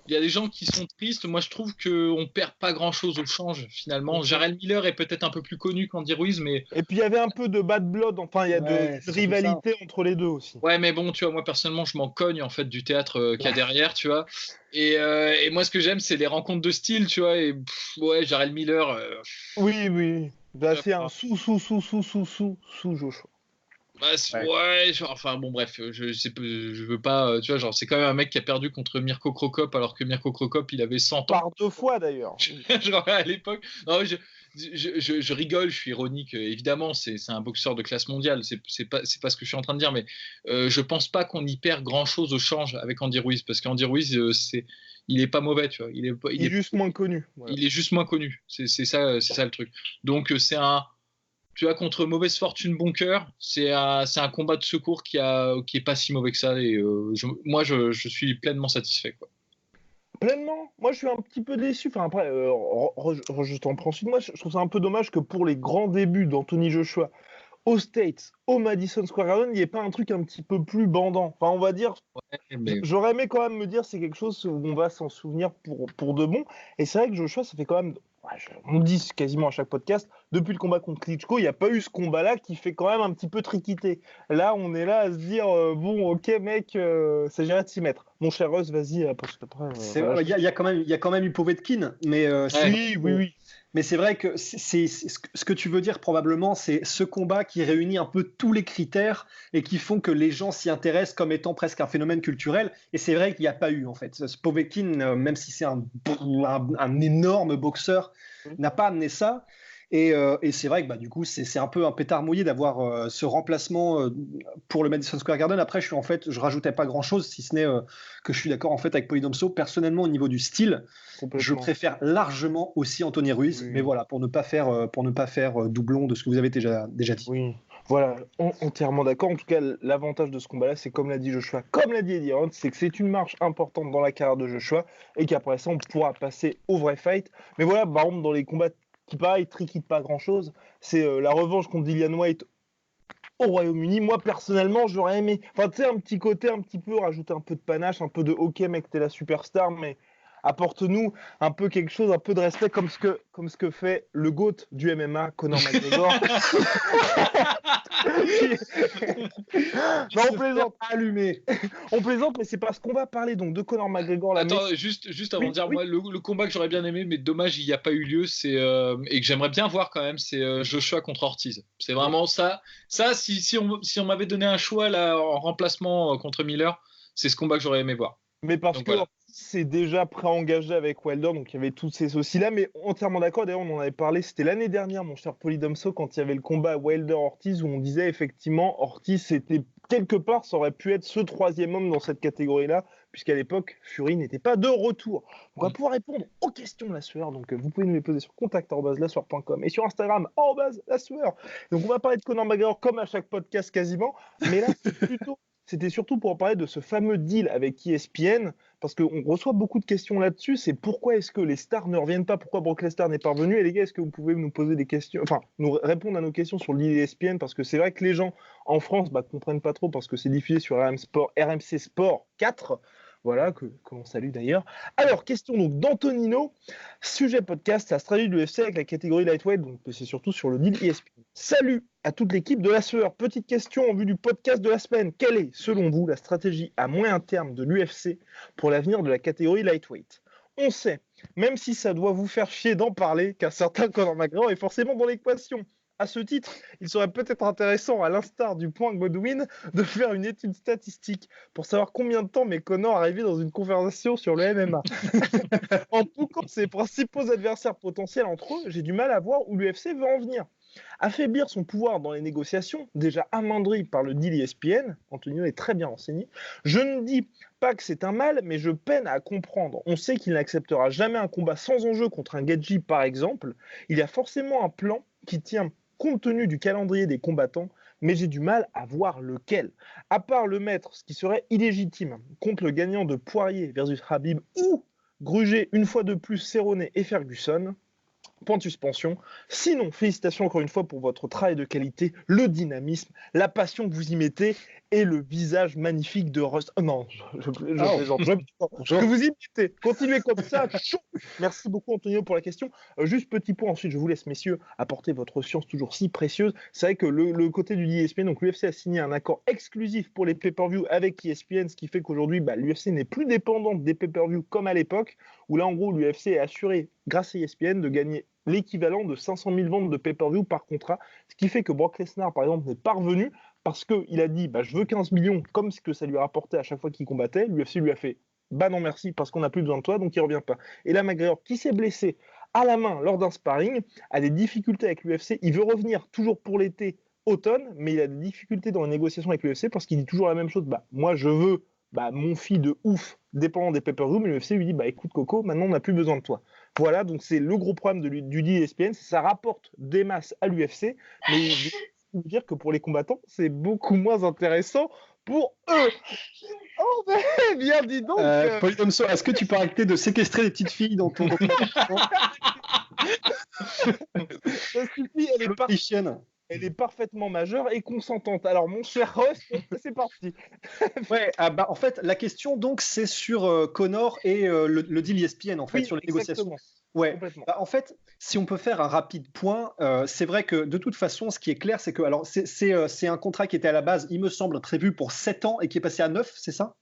il y a des gens qui sont tristes. Moi, je trouve qu'on perd pas grand-chose au change, finalement. Jarrell Miller est peut-être un peu plus connu qu'Andy Ruiz, mais... Et puis, il y avait un peu de bad blood. Enfin, il y a de rivalité entre les deux aussi. Ouais, mais bon, tu vois, moi, personnellement, je m'en cogne, en fait, du théâtre qu'il y a derrière, tu vois. Et moi, ce que j'aime, c'est les rencontres de style, tu vois. Et ouais, Jarrell Miller... Oui. Bah, c'est un sous Joshua. Bah, ouais, enfin bon, bref, je veux pas, tu vois, genre, c'est quand même un mec qui a perdu contre Mirko Cro Cop alors que Mirko Cro Cop il avait 100 ans. Par 2 fois d'ailleurs. Genre à l'époque. Non, je rigole, je suis ironique, évidemment, c'est un boxeur de classe mondiale, c'est pas ce que je suis en train de dire, mais je pense pas qu'on y perd grand chose au change avec Andy Ruiz, parce qu'Andy Ruiz, il est pas mauvais, tu vois, il est juste moins connu. Voilà. Il est juste moins connu, c'est ça le truc. Donc c'est un. Tu vois, contre mauvaise fortune, bon cœur, c'est un combat de secours qui est pas si mauvais que ça. Et moi, je suis pleinement satisfait, quoi. Pleinement. Moi, je suis un petit peu déçu. Enfin, après, je t'en prends suite. Moi, je trouve ça un peu dommage que pour les grands débuts d'Anthony Joshua aux States, au Madison Square Garden, il n'y ait pas un truc un petit peu plus bandant. Enfin, on va dire. Ouais, mais... J'aurais aimé quand même me dire c'est quelque chose où on va s'en souvenir pour de bon. Et c'est vrai que Joshua, ça fait quand même. On dit quasiment à chaque podcast, depuis le combat contre Klitschko, il n'y a pas eu ce combat-là qui fait quand même un petit peu triquiter. Là, on est là à se dire, bon, ok, mec, s'agirait de s'y mettre. Mon cher Russ, vas-y, parce qu'après... Il y a quand même eu Povetkin, mais... oui. Mais c'est vrai que ce que tu veux dire probablement, c'est ce combat qui réunit un peu tous les critères et qui font que les gens s'y intéressent comme étant presque un phénomène culturel. Et c'est vrai qu'il n'y a pas eu en fait. Ce Povetkin, même si c'est un énorme boxeur, n'a pas amené ça. Et c'est vrai que du coup, c'est un peu un pétard mouillé d'avoir ce remplacement pour le Madison Square Garden. Après, je rajoutais pas grand-chose, si ce n'est que je suis d'accord en fait avec Polydomso. Personnellement, au niveau du style, je préfère largement aussi Anthony Ruiz. Oui. Mais voilà, pour ne pas faire doublon de ce que vous avez déjà dit. Oui. Voilà, entièrement d'accord. En tout cas, l'avantage de ce combat-là, c'est comme l'a dit Joshua, comme l'a dit Eddie Hearn, c'est que c'est une marche importante dans la carrière de Joshua et qu'après ça, on pourra passer au vrai fight. Mais voilà, par exemple, dans les combats qui pareil, triquent pas grand-chose, c'est la revanche contre Dillian Whyte au Royaume-Uni. Moi, personnellement, j'aurais aimé, enfin, tu sais, un petit côté, un petit peu, rajouter un peu de panache, un peu de « Ok, mec, t'es la superstar, mais apporte-nous un peu quelque chose, un peu de respect, comme ce que fait le GOAT du MMA, Conor McGregor. » Non, on plaisante. Allumé. On plaisante, mais c'est parce qu'on va parler donc de Conor McGregor. Attends, juste avant de dire, moi, le combat que j'aurais bien aimé, mais dommage, il n'y a pas eu lieu, et que j'aimerais bien voir quand même, c'est Joshua contre Ortiz. C'est vraiment ça. Ça, si on m'avait donné un choix là, en remplacement contre Miller, c'est ce combat que j'aurais aimé voir. Mais parce que c'est déjà pré-engagé avec Wilder, donc il y avait tous ces soucis-là, mais entièrement d'accord, d'ailleurs on en avait parlé, c'était l'année dernière, mon cher Polydomso, quand il y avait le combat Wilder-Ortiz, où on disait effectivement, Ortiz, c'était quelque part, ça aurait pu être ce troisième homme dans cette catégorie-là, puisqu'à l'époque, Fury n'était pas de retour. Donc on va pouvoir répondre aux questions la sueur, donc vous pouvez nous les poser sur contact@lassueur.com et sur Instagram @lassueur. Donc on va parler de Conor McGregor comme à chaque podcast quasiment, mais là c'était surtout pour parler de ce fameux deal avec ESPN, parce qu'on reçoit beaucoup de questions là-dessus. C'est pourquoi est-ce que les stars ne reviennent pas, pourquoi Brock Lesnar n'est pas revenu. Et les gars, est-ce que vous pouvez nous poser des questions, enfin, nous répondre à nos questions sur le deal ESPN, parce que c'est vrai que les gens en France comprennent pas trop, parce que c'est diffusé sur RMC Sport 4. Voilà, que l'on salue d'ailleurs. Alors, question donc d'Antonino, sujet podcast, la stratégie de l'UFC avec la catégorie lightweight, donc c'est surtout sur le deal ESPN. Salut à toute l'équipe de la sueur. Petite question en vue du podcast de la semaine. Quelle est, selon vous, la stratégie à moyen terme de l'UFC pour l'avenir de la catégorie lightweight ? On sait, même si ça doit vous faire chier d'en parler, qu'un certain Conor McGregor est forcément dans l'équation. À ce titre, il serait peut-être intéressant, à l'instar du point Godwin, de faire une étude statistique pour savoir combien de temps met Conor arrivé dans une conversation sur le MMA. En bouquant ses principaux adversaires potentiels entre eux, j'ai du mal à voir où l'UFC veut en venir. Affaiblir son pouvoir dans les négociations, déjà amoindri par le deal ESPN, Antonio est très bien renseigné, je ne dis pas que c'est un mal, mais je peine à comprendre. On sait qu'il n'acceptera jamais un combat sans enjeu contre un Gaethje par exemple. Il y a forcément un plan qui tient compte tenu du calendrier des combattants, mais j'ai du mal à voir lequel. À part le mettre, ce qui serait illégitime, contre le gagnant de Poirier versus Khabib ou gruger une fois de plus Cerrone et Ferguson, point de suspension. Sinon, félicitations encore une fois pour votre travail de qualité, le dynamisme, la passion que vous y mettez et le visage magnifique de Rust. Oh non, je plaisante. Que vous y mettez. Continuez comme ça. Chaud. Merci beaucoup Antonio pour la question. Juste petit point, ensuite je vous laisse messieurs apporter votre science toujours si précieuse. C'est vrai que le côté du ESPN, donc l'UFC a signé un accord exclusif pour les pay-per-view avec ESPN, ce qui fait qu'aujourd'hui l'UFC n'est plus dépendante des pay-per-view comme à l'époque, où là en gros l'UFC est assuré grâce à ESPN de gagner l'équivalent de 500 000 ventes de pay-per-view par contrat, ce qui fait que Brock Lesnar par exemple n'est pas revenu parce qu'il a dit je veux 15 millions comme ce que ça lui rapportait à chaque fois qu'il combattait. L'UFC lui a fait non merci parce qu'on n'a plus besoin de toi, donc il revient pas. Et là McGregor qui s'est blessé à la main lors d'un sparring a des difficultés avec l'UFC, il veut revenir toujours pour l'été automne, mais il a des difficultés dans les négociations avec l'UFC parce qu'il dit toujours la même chose, moi je veux mon fils de ouf dépendant des pay-per-view, mais l'UFC lui dit écoute Coco, maintenant on n'a plus besoin de toi. Voilà, donc c'est le gros problème du deal ESPN, ça rapporte des masses à l'UFC, mais je veux dire que pour les combattants, c'est beaucoup moins intéressant pour eux. Oh, bien dit donc. Polydomso, est-ce que tu peux arrêter de séquestrer les petites filles dans ton Ça suffit, elle est parfaitement majeure et consentante. Alors, mon cher Ross, c'est parti. Ouais, en fait, la question, donc, c'est sur Conor et le deal ESPN, en fait, sur les négociations. Ouais. En fait, si on peut faire un rapide point, c'est vrai que, de toute façon, ce qui est clair, c'est que alors c'est un contrat qui était à la base, il me semble, prévu pour 7 ans et qui est passé à 9, c'est ça ?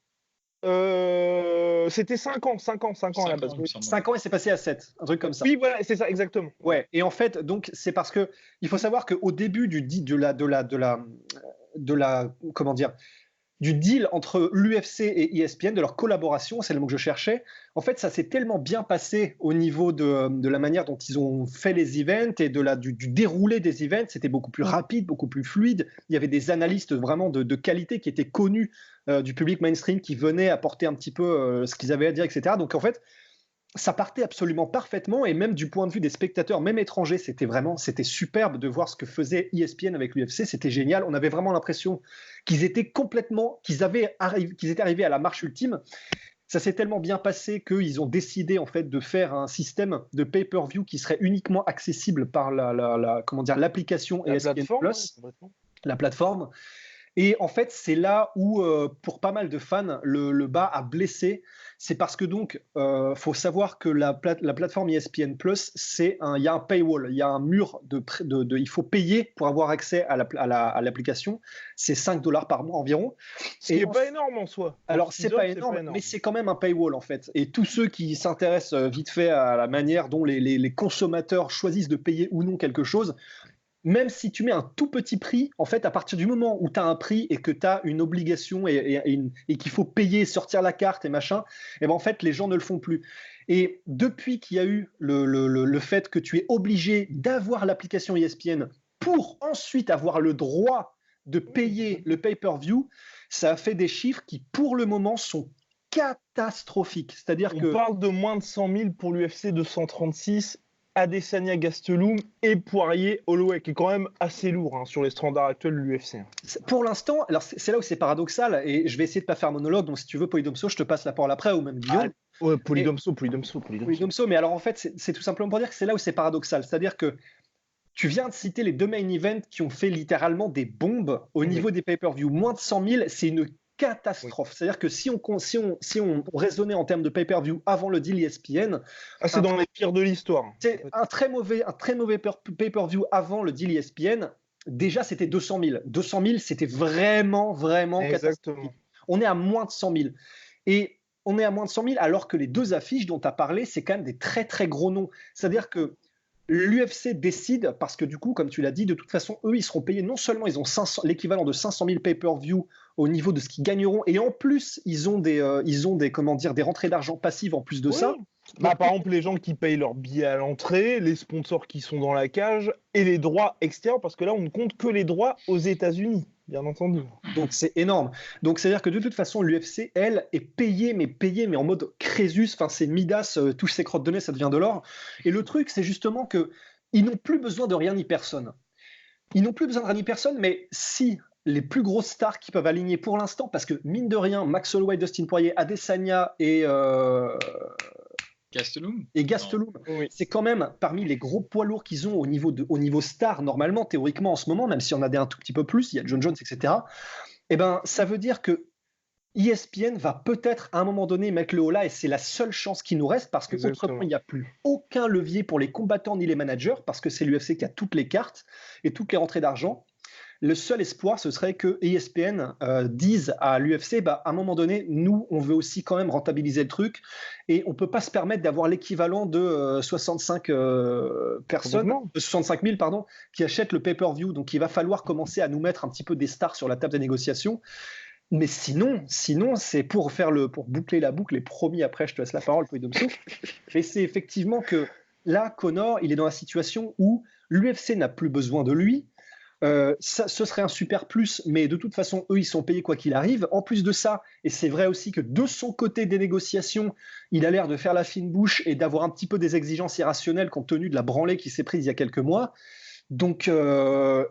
C'était 5 ans à la base. 5 ans et c'est passé à 7, un truc comme ça. Oui, voilà, c'est ça, exactement. Ouais, et en fait, donc, c'est parce que il faut savoir qu'au début du comment dire, du deal entre l'UFC et ESPN, de leur collaboration, c'est le mot que je cherchais, en fait, ça s'est tellement bien passé au niveau de la manière dont ils ont fait les events et du déroulé des events, c'était beaucoup plus rapide, beaucoup plus fluide, il y avait des analystes vraiment de qualité qui étaient connus du public mainstream, qui venaient apporter un petit peu ce qu'ils avaient à dire, etc. Donc en fait, ça partait absolument parfaitement, et même du point de vue des spectateurs, même étrangers, c'était superbe de voir ce que faisait ESPN avec l'UFC, c'était génial, on avait vraiment l'impression qu'ils étaient arrivés à la marche ultime. Ça s'est tellement bien passé qu'ils ont décidé en fait de faire un système de pay-per-view qui serait uniquement accessible par l'application ESPN+, la plateforme. Et en fait, c'est là où, pour pas mal de fans, le bas a blessé. C'est parce que donc, faut savoir que la plateforme ESPN+, il y a un paywall, il y a un mur il faut payer pour avoir accès à l'application. C'est $5 par mois environ. Ce qui n'est pas énorme en soi. Alors, c'est pas énorme, mais c'est quand même un paywall en fait. Et tous ceux qui s'intéressent vite fait à la manière dont les consommateurs choisissent de payer ou non quelque chose, même si tu mets un tout petit prix, en fait, à partir du moment où tu as un prix et que tu as une obligation et qu'il faut payer, sortir la carte et machin, et ben en fait, les gens ne le font plus. Et depuis qu'il y a eu le fait que tu es obligé d'avoir l'application ESPN pour ensuite avoir le droit de payer le pay-per-view, ça a fait des chiffres qui, pour le moment, sont catastrophiques. C'est-à-dire on parle de moins de 100 000 pour l'UFC 236, Adesanya Gastelum et Poirier Holloway, qui est quand même assez lourd sur les standards actuels de l'UFC. Pour l'instant, alors c'est là où c'est paradoxal, et je vais essayer de ne pas faire monologue, donc si tu veux, Polydomso, je te passe la parole après, ou même Guillaume. Ouais, Polydomso, mais alors en fait, c'est tout simplement pour dire que c'est là où c'est paradoxal, c'est-à-dire que tu viens de citer les deux main events qui ont fait littéralement des bombes au niveau des pay-per-view. Moins de 100 000, c'est une catastrophe. C'est-à-dire que si on raisonnait en termes de pay-per-view avant le deal ESPN, c'est dans les pires de l'histoire. C'est un très mauvais pay-per-view avant le deal ESPN. Déjà, c'était 200 000. 200 000, c'était vraiment catastrophique. On est à moins de 100 000. Et on est à moins de 100 000 alors que les deux affiches dont tu as parlé, c'est quand même des très très gros noms. C'est-à-dire que l'UFC décide, parce que du coup, comme tu l'as dit, de toute façon, eux, ils seront payés. Non seulement ils ont l'équivalent de 500 000 pay-per-view au niveau de ce qu'ils gagneront, et en plus, ils ont des rentrées d'argent passives en plus de ça. Bah, par exemple, les gens qui payent leur billet à l'entrée, les sponsors qui sont dans la cage et les droits externes, parce que là, on ne compte que les droits aux États-Unis, bien entendu. Donc, c'est énorme. Donc, c'est-à-dire que de toute façon, l'UFC, elle, est payée, mais en mode Crésus. Enfin, c'est Midas, touche ses crottes de nez, ça devient de l'or. Et le truc, c'est justement qu'ils n'ont plus besoin de rien ni personne. Ils n'ont plus besoin de rien ni personne, mais si les plus grosses stars qui peuvent aligner pour l'instant, parce que mine de rien, Max Holloway, Dustin Poirier, Adesanya et Gastelum, oui. C'est quand même parmi les gros poids lourds qu'ils ont au niveau star, normalement, théoriquement en ce moment, même si on a un tout petit peu plus, il y a John Jones, etc. Eh ben, ça veut dire que ESPN va peut-être à un moment donné mettre le haut là, et c'est la seule chance qui nous reste, parce qu'autrement, il n'y a plus aucun levier pour les combattants ni les managers, parce que c'est l'UFC qui a toutes les cartes et toutes les rentrées d'argent. Le seul espoir, ce serait que ESPN dise à l'UFC, à un moment donné, nous, on veut aussi quand même rentabiliser le truc, et on ne peut pas se permettre d'avoir l'équivalent de 65 000 qui achètent le pay-per-view. Donc, il va falloir commencer à nous mettre un petit peu des stars sur la table des négociations. Mais sinon, c'est pour boucler la boucle, et promis, après, je te laisse la parole, Poidomso. Et c'est effectivement que là, Conor, il est dans la situation où l'UFC n'a plus besoin de lui. Ce serait un super plus, mais de toute façon, eux, ils sont payés quoi qu'il arrive. En plus de ça, et c'est vrai aussi que de son côté des négociations, il a l'air de faire la fine bouche et d'avoir un petit peu des exigences irrationnelles compte tenu de la branlée qui s'est prise il y a quelques mois. Donc,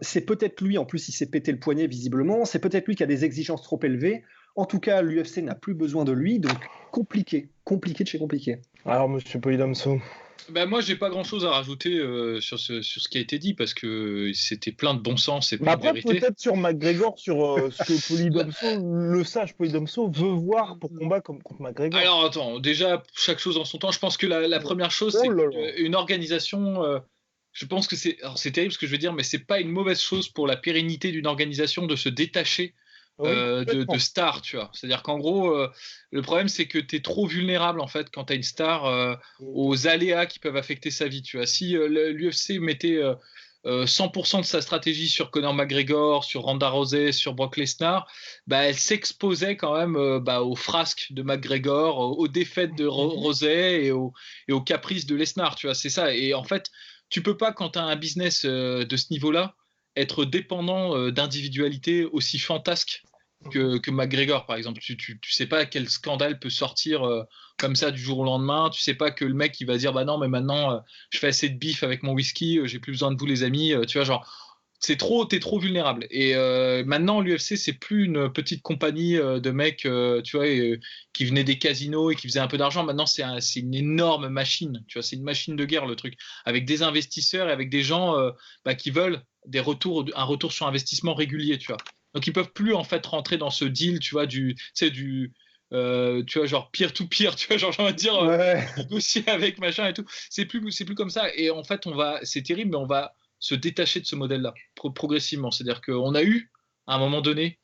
c'est peut-être lui, en plus, il s'est pété le poignet visiblement, c'est peut-être lui qui a des exigences trop élevées. En tout cas, l'UFC n'a plus besoin de lui, donc compliqué de chez compliqué. Alors, monsieur Poidomso. Moi, j'ai pas grand-chose à rajouter sur ce qui a été dit, parce que c'était plein de bon sens et plein de vérité. Peut-être sur McGregor, sur ce que Poidomso, le sage Poidomso, veut voir pour combat contre McGregor. Alors, attends, déjà, chaque chose en son temps. Je pense que la première chose, c'est qu'une organisation... je pense que c'est terrible ce que je veux dire, mais c'est pas une mauvaise chose pour la pérennité d'une organisation de se détacher de stars, tu vois. C'est-à-dire qu'en gros, le problème, c'est que tu es trop vulnérable, en fait, quand tu as une star aux aléas qui peuvent affecter sa vie, tu vois. Si l'UFC mettait 100% de sa stratégie sur Conor McGregor, sur Ronda Rousey, sur Brock Lesnar, elle s'exposait quand même aux frasques de McGregor, aux défaites de Rousey et aux caprices de Lesnar, tu vois. C'est ça. Et en fait, tu peux pas, quand tu as un business de ce niveau-là, être dépendant d'individualités aussi fantasques que McGregor, par exemple. Tu sais pas quel scandale peut sortir comme ça du jour au lendemain. Tu sais pas que le mec, il va dire non, mais maintenant, je fais assez de bif avec mon whisky, j'ai plus besoin de vous, les amis. Tu vois, genre, t'es trop vulnérable. Et maintenant, l'UFC, c'est plus une petite compagnie de mecs, tu vois, qui venaient des casinos et qui faisaient un peu d'argent. Maintenant, c'est une énorme machine. Tu vois, c'est une machine de guerre, le truc, avec des investisseurs et avec des gens qui veulent un retour sur investissement régulier, tu vois. Donc ils peuvent plus en fait rentrer dans ce deal, tu vois, tu vois, genre peer-to-peer, tu vois, genre j'ai envie de dire négocier avec machin et tout. C'est plus comme ça. Et en fait, c'est terrible, mais on va se détacher de ce modèle-là progressivement. C'est-à-dire qu'on a eu à un moment donné,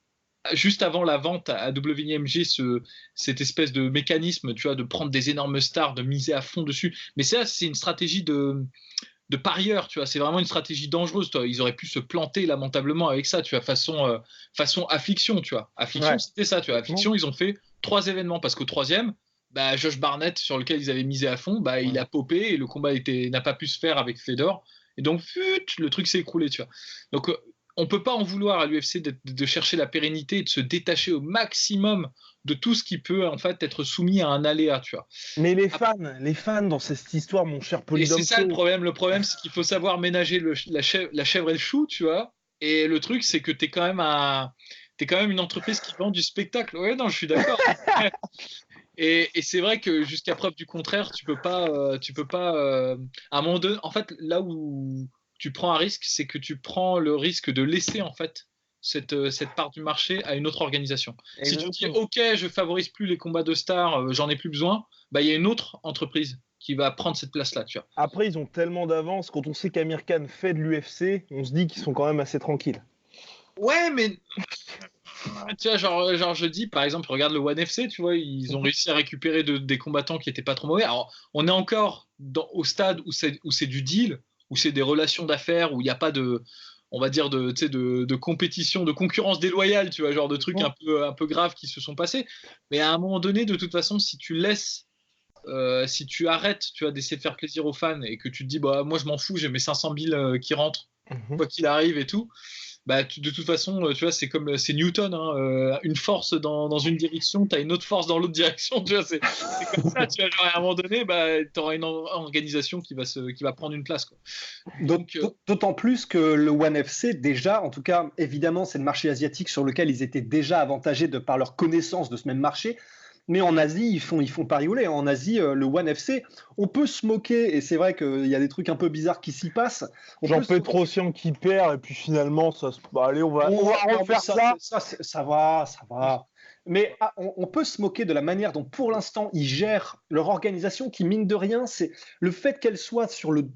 juste avant la vente à WMG, cette espèce de mécanisme, tu vois, de prendre des énormes stars, de miser à fond dessus. Mais ça, c'est une stratégie de parieur, tu vois, c'est vraiment une stratégie dangereuse, toi. Ils auraient pu se planter lamentablement avec ça, tu vois, façon Affliction, tu vois. Affliction, c'était ça, tu vois. Affliction, ils ont fait 3 événements, parce qu'au 3e, Josh Barnett, sur lequel ils avaient misé à fond, il a popé et le combat n'a pas pu se faire avec Fedor, et donc le truc s'est écroulé, tu vois. Donc on peut pas en vouloir à l'UFC de chercher la pérennité et de se détacher au maximum de tout ce qui peut en fait être soumis à un aléa, tu vois. Mais les fans dans cette histoire, mon cher Poidomso. Et c'est ça le problème. Le problème, c'est qu'il faut savoir ménager la chèvre et le chou, tu vois. Et le truc, c'est que t'es quand même une entreprise qui vend du spectacle. Ouais, non, je suis d'accord. Et c'est vrai que jusqu'à preuve du contraire, tu peux pas à un moment donné, en fait, là où tu prends un risque, c'est que tu prends le risque de laisser en fait cette part du marché à une autre organisation. Exactement. Si tu dis ok, je favorise plus les combats de stars, j'en ai plus besoin, il y a une autre entreprise qui va prendre cette place-là, tu vois. Après, ils ont tellement d'avance. Quand on sait qu'Amir Khan fait de l'UFC, on se dit qu'ils sont quand même assez tranquilles. Ouais, mais tu vois, genre je dis, par exemple, regarde le One FC, tu vois, ils ont réussi à récupérer des combattants qui étaient pas trop mauvais. Alors, on est encore au stade où c'est du deal, où c'est des relations d'affaires, où il n'y a pas de, on va dire, de compétition, de concurrence déloyale, tu vois, genre de trucs un peu graves qui se sont passés. Mais à un moment donné, de toute façon, si tu arrêtes, tu vois, d'essayer de faire plaisir aux fans et que tu te dis, bah, moi je m'en fous, j'ai mes 500 000 qui rentrent, quoi qu'il arrive et tout, bah, de toute façon, tu vois, c'est Newton, hein, une force dans une direction, tu as une autre force dans l'autre direction, tu vois, c'est comme ça, tu vois, genre, à un moment donné, bah, tu auras une organisation qui va prendre une place, quoi. D'autant plus que le One FC, déjà, en tout cas, évidemment, c'est le marché asiatique sur lequel ils étaient déjà avantagés de par leur connaissance de ce même marché. Mais en Asie, ils font pari au lait. En Asie, le One FC, on peut se moquer, et c'est vrai qu'il y a des trucs un peu bizarres qui s'y passent. Jean Petrosian qui perd, et puis finalement, allez, on va refaire ça. Ça va. Mais on peut se moquer de la manière dont, pour l'instant, ils gèrent leur organisation, qui, mine de rien, c'est le fait qu'elle soit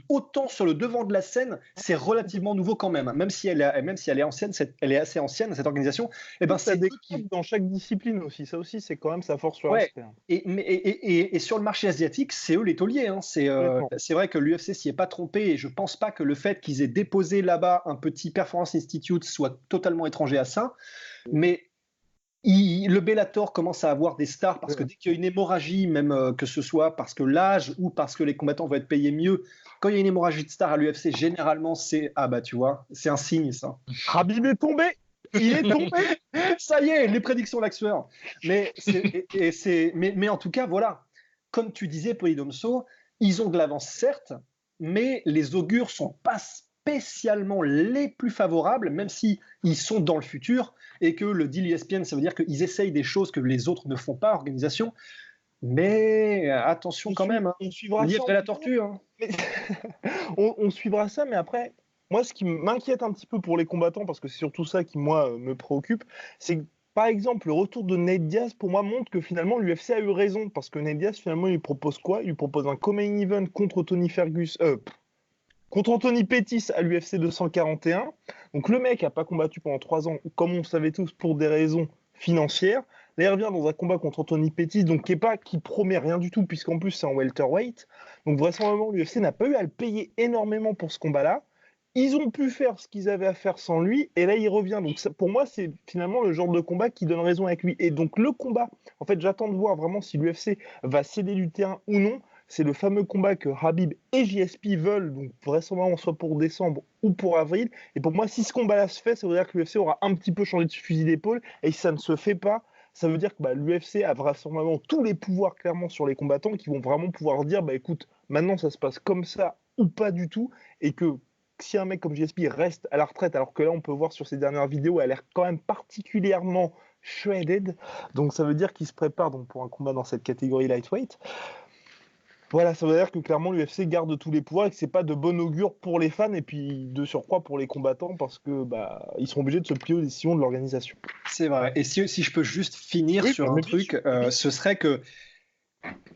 autant sur le devant de la scène, c'est relativement nouveau quand même. Même si elle est ancienne, elle est assez ancienne, cette organisation. Et ben, c'est des qui dans chaque discipline aussi. Ça aussi, c'est quand même sa force sur l'aspect. Et sur le marché asiatique, c'est eux les tauliers. Hein. C'est vrai que l'UFC s'y est pas trompé, et je pense pas que le fait qu'ils aient déposé là-bas un petit Performance Institute soit totalement étranger à ça. Mais le Bellator commence à avoir des stars parce que dès qu'il y a une hémorragie, même que ce soit parce que l'âge ou parce que les combattants vont être payés mieux, quand il y a une hémorragie de stars à l'UFC, généralement c'est tu vois, c'est un signe ça. Khabib est tombé. Il est tombé. Ça y est, les prédictions laxueurs. Mais en tout cas, voilà. Comme tu disais, Polydomso, ils ont de l'avance certes, mais les augures sont pas spécialement les plus favorables, même si ils sont dans le futur, et que le deal ESPN, ça veut dire qu'ils essayent des choses que les autres ne font pas, organisation. Mais attention quand même, hein. On suivra le lièvre et la tortue. Hein. on suivra ça, mais après, moi, ce qui m'inquiète un petit peu pour les combattants, parce que c'est surtout ça qui, moi, me préoccupe, c'est que, par exemple, le retour de Nate Diaz, pour moi, montre que finalement, l'UFC a eu raison, parce que Nate Diaz, finalement, il lui propose quoi ? Il lui propose un co-main event contre contre Anthony Pettis à l'UFC 241. Donc le mec n'a pas combattu pendant 3 ans, comme on le savait tous, pour des raisons financières. Là, il revient dans un combat contre Anthony Pettis, donc qui promet rien du tout, puisqu'en plus c'est en welterweight. Donc vraisemblablement, l'UFC n'a pas eu à le payer énormément pour ce combat-là. Ils ont pu faire ce qu'ils avaient à faire sans lui, et là il revient. Donc ça, pour moi, c'est finalement le genre de combat qui donne raison avec lui. Et donc le combat, en fait, j'attends de voir vraiment si l'UFC va céder du terrain ou non. C'est le fameux combat que Khabib et JSP veulent, donc vraisemblablement soit pour décembre ou pour avril. Et pour moi, si ce combat-là se fait, ça veut dire que l'UFC aura un petit peu changé de fusil d'épaule. Et si ça ne se fait pas, ça veut dire que l'UFC a vraisemblablement tous les pouvoirs clairement sur les combattants qui vont vraiment pouvoir dire, écoute, maintenant ça se passe comme ça ou pas du tout. Et que si un mec comme JSP reste à la retraite, alors que là on peut voir sur ses dernières vidéos, elle a l'air quand même particulièrement shredded. Donc ça veut dire qu'il se prépare donc, pour un combat dans cette catégorie lightweight. Voilà, ça veut dire que clairement l'UFC garde tous les pouvoirs et que c'est pas de bon augure pour les fans et puis de surcroît pour les combattants parce que ils seront obligés de se plier aux décisions de l'organisation. C'est vrai. Et si je peux juste finir sur un truc, ce serait que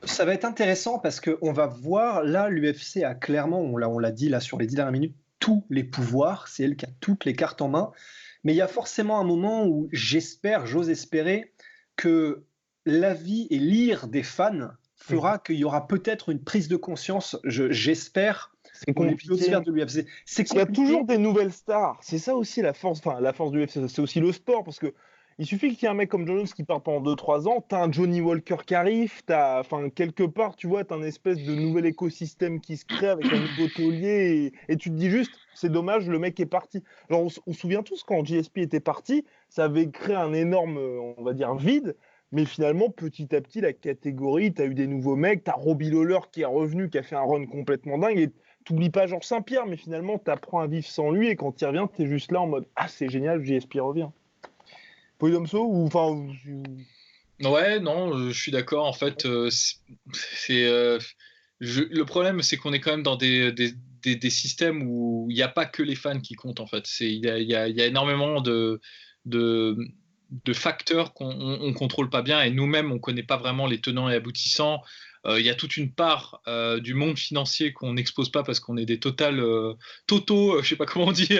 ça va être intéressant parce qu'on va voir, là l'UFC a clairement, on l'a dit là sur les 10 dernières minutes, tous les pouvoirs, c'est elle qui a toutes les cartes en main, mais il y a forcément un moment où j'ose espérer que l'avis et l'ire des fans fera qu'il y aura peut-être une prise de conscience, j'espère, dans les plus hautes sphères de l'UFC. Il y a toujours des nouvelles stars. C'est ça aussi la force de l'UFC. C'est aussi le sport parce que il suffit qu'il y ait un mec comme John Jones qui part pendant 2-3 ans, t'as un Johnny Walker qui arrive, quelque part, tu vois, t'as un espèce de nouvel écosystème qui se crée avec un nouveau taulier et tu te dis juste, c'est dommage, le mec est parti. Genre, on se souvient tous quand JSP était parti, ça avait créé un énorme, on va dire, vide. Mais finalement, petit à petit, la catégorie, tu as eu des nouveaux mecs, tu as Robbie Lawler qui est revenu, qui a fait un run complètement dingue, et t'oublies pas Georges Saint-Pierre, mais finalement, tu apprends à vivre sans lui, et quand il revient, tu es juste là en mode « Ah, c'est génial, JSP revient ». Polydomso ou Ouais, non, je suis d'accord. En fait, le problème, c'est qu'on est quand même dans des systèmes où il n'y a pas que les fans qui comptent, en fait. Il y a énormément de facteurs qu'on ne contrôle pas bien et nous-mêmes on ne connaît pas vraiment les tenants et aboutissants. il y a toute une part du monde financier qu'on n'expose pas parce qu'on est des je sais pas comment on dit,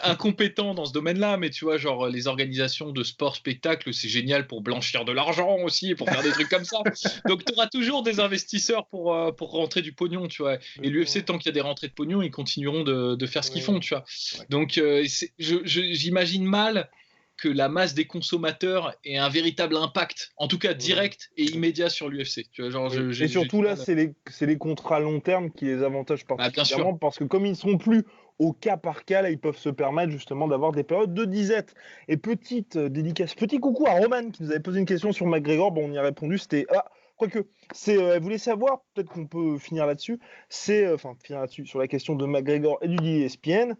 incompétents dans ce domaine-là, mais tu vois, genre les organisations de sport, spectacle, c'est génial pour blanchir de l'argent aussi, et pour faire des trucs comme ça. Donc tu auras toujours des investisseurs pour rentrer du pognon, tu vois. Et l'UFC, tant qu'il y a des rentrées de pognon, ils continueront de faire ce qu'ils font, tu vois. Donc j'imagine mal que la masse des consommateurs ait un véritable impact, en tout cas direct et immédiat sur l'UFC. Tu vois, genre, et surtout là, c'est les contrats long terme qui les avantagent particulièrement, parce que comme ils ne seront plus au cas par cas, là, ils peuvent se permettre justement d'avoir des périodes de disette. Et petite dédicace, petit coucou à Roman qui nous avait posé une question sur McGregor. Bon, on y a répondu, c'était quoique, elle voulait savoir, peut-être qu'on peut finir là-dessus, sur la question de McGregor et du ESPN,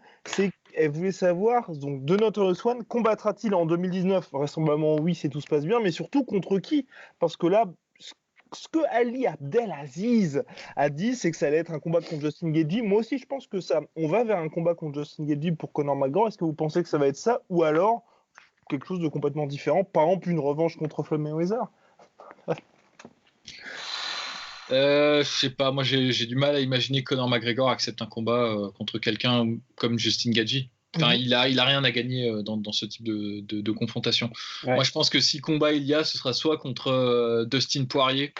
elle voulait savoir, donc, de Notorious One, combattra-t-il en 2019? Vraisemblablement oui, si tout se passe bien, mais surtout contre qui? Parce que là, ce que Ali Abdelaziz a dit, c'est que ça allait être un combat contre Justin Gaethje. Moi aussi, je pense que on va vers un combat contre Justin Gaethje pour Conor McGregor. Est-ce que vous pensez que ça va être ça, ou alors quelque chose de complètement différent, par exemple une revanche contre Floyd Mayweather? Je sais pas, moi j'ai du mal à imaginer que Conor McGregor accepte un combat contre quelqu'un comme Justin Gaethje. Enfin, il a rien à gagner dans ce type de confrontation. Ouais. Moi, je pense que si combat il y a, ce sera soit contre Dustin Poirier,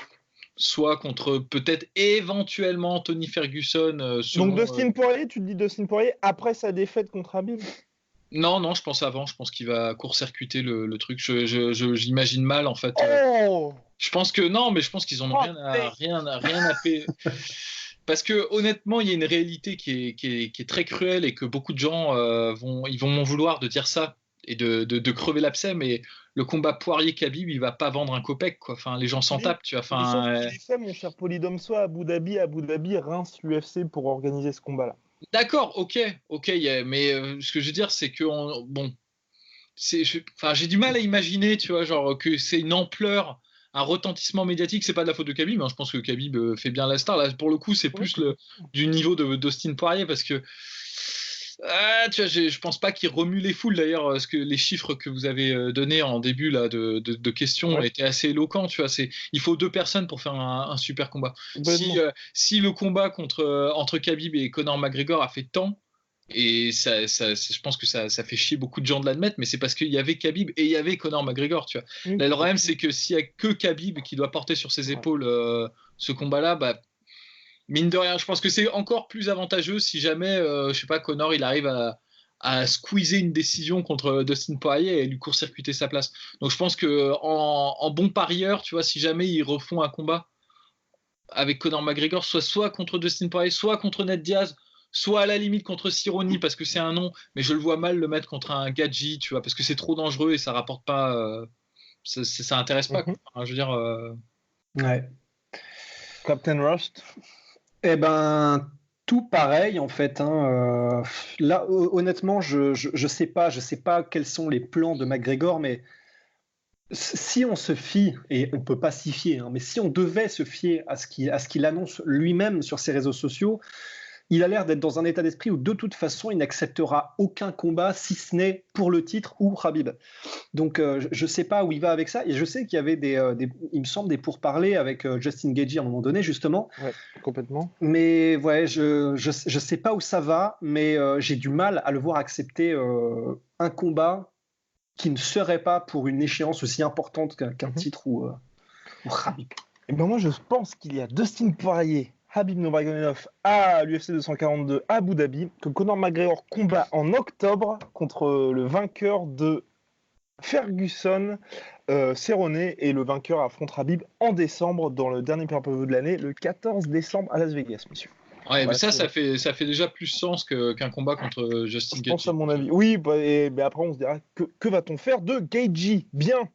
soit contre peut-être éventuellement Tony Ferguson. Donc Dustin Poirier, tu te dis Dustin Poirier après sa défaite contre Khabib? Non, je pense avant. Je pense qu'il va court-circuiter le truc. J'imagine mal en fait. Je pense que non, mais je pense qu'ils en ont rien à faire. Parce que honnêtement, il y a une réalité qui est très cruelle et que beaucoup de gens vont m'en vouloir de dire ça et de crever l'abcès. Mais le combat Poirier-Khabib, il va pas vendre un copec, quoi. Enfin, les gens s'en tapent, tu vois. Enfin, il est fait, mon cher Polydomso, à Abu Dhabi, rince l'UFC pour organiser ce combat-là. D'accord, ok, mais ce que je veux dire, c'est que j'ai du mal à imaginer, tu vois, genre que c'est une ampleur, un retentissement médiatique. C'est pas de la faute de Khabib, hein. Je pense que Khabib fait bien la star. Là, pour le coup, c'est plus du niveau d'Austin Poirier, parce que tu vois, je pense pas qu'il remue les foules. D'ailleurs, parce que les chiffres que vous avez donnés en début là de questions étaient assez éloquents. Tu vois, il faut 2 personnes pour faire un super combat. Si le combat entre Khabib et Conor McGregor a fait tant, et je pense que ça fait chier beaucoup de gens de l'admettre, mais c'est parce qu'il y avait Khabib et il y avait Conor McGregor, tu vois. Là, le problème, c'est que s'il y a que Khabib qui doit porter sur ses épaules ce combat-là, bah, mine de rien, je pense que c'est encore plus avantageux si jamais, je sais pas, Conor il arrive à squeezer une décision contre Dustin Poirier et lui court-circuiter sa place. Donc je pense que en bon parieur, tu vois, si jamais ils refont un combat avec Conor McGregor, soit contre Dustin Poirier, soit contre Ned Diaz, soit à la limite contre Cerrone parce que c'est un nom, mais je le vois mal le mettre contre un Gaethje, tu vois, parce que c'est trop dangereux et ça rapporte pas, ça intéresse pas. Quoi. Je veux dire. Ouais. Captain Rust. Eh ben, tout pareil en fait. Là, honnêtement, je sais pas quels sont les plans de McGregor, mais si on se fie, et on peut pas s'y fier, mais si on devait se fier à ce qu'il annonce lui-même sur ses réseaux sociaux, il a l'air d'être dans un état d'esprit où de toute façon il n'acceptera aucun combat si ce n'est pour le titre ou Khabib. Donc je ne sais pas où il va avec ça, et je sais qu'il y avait il me semble, des pourparlers avec Justin Gaethje à un moment donné justement. Ouais, complètement. Mais ouais, je sais pas où ça va, mais j'ai du mal à le voir accepter un combat qui ne serait pas pour une échéance aussi importante qu'un titre ou Khabib. Et ben moi je pense qu'il y a Dustin Poirier, Khabib Nurmagomedov à l'UFC 242 à Abu Dhabi, que Conor McGregor combat en octobre contre le vainqueur de Ferguson, Cerrone, et le vainqueur affronte Khabib en décembre dans le dernier pay-per-view de l'année, le 14 décembre à Las Vegas, messieurs. Ouais, mais ça fait déjà plus sens qu'un combat contre Justin Gaethje. Je pense à mon avis. Oui, mais après on se dira que va-t-on faire de Gaethje? Bien.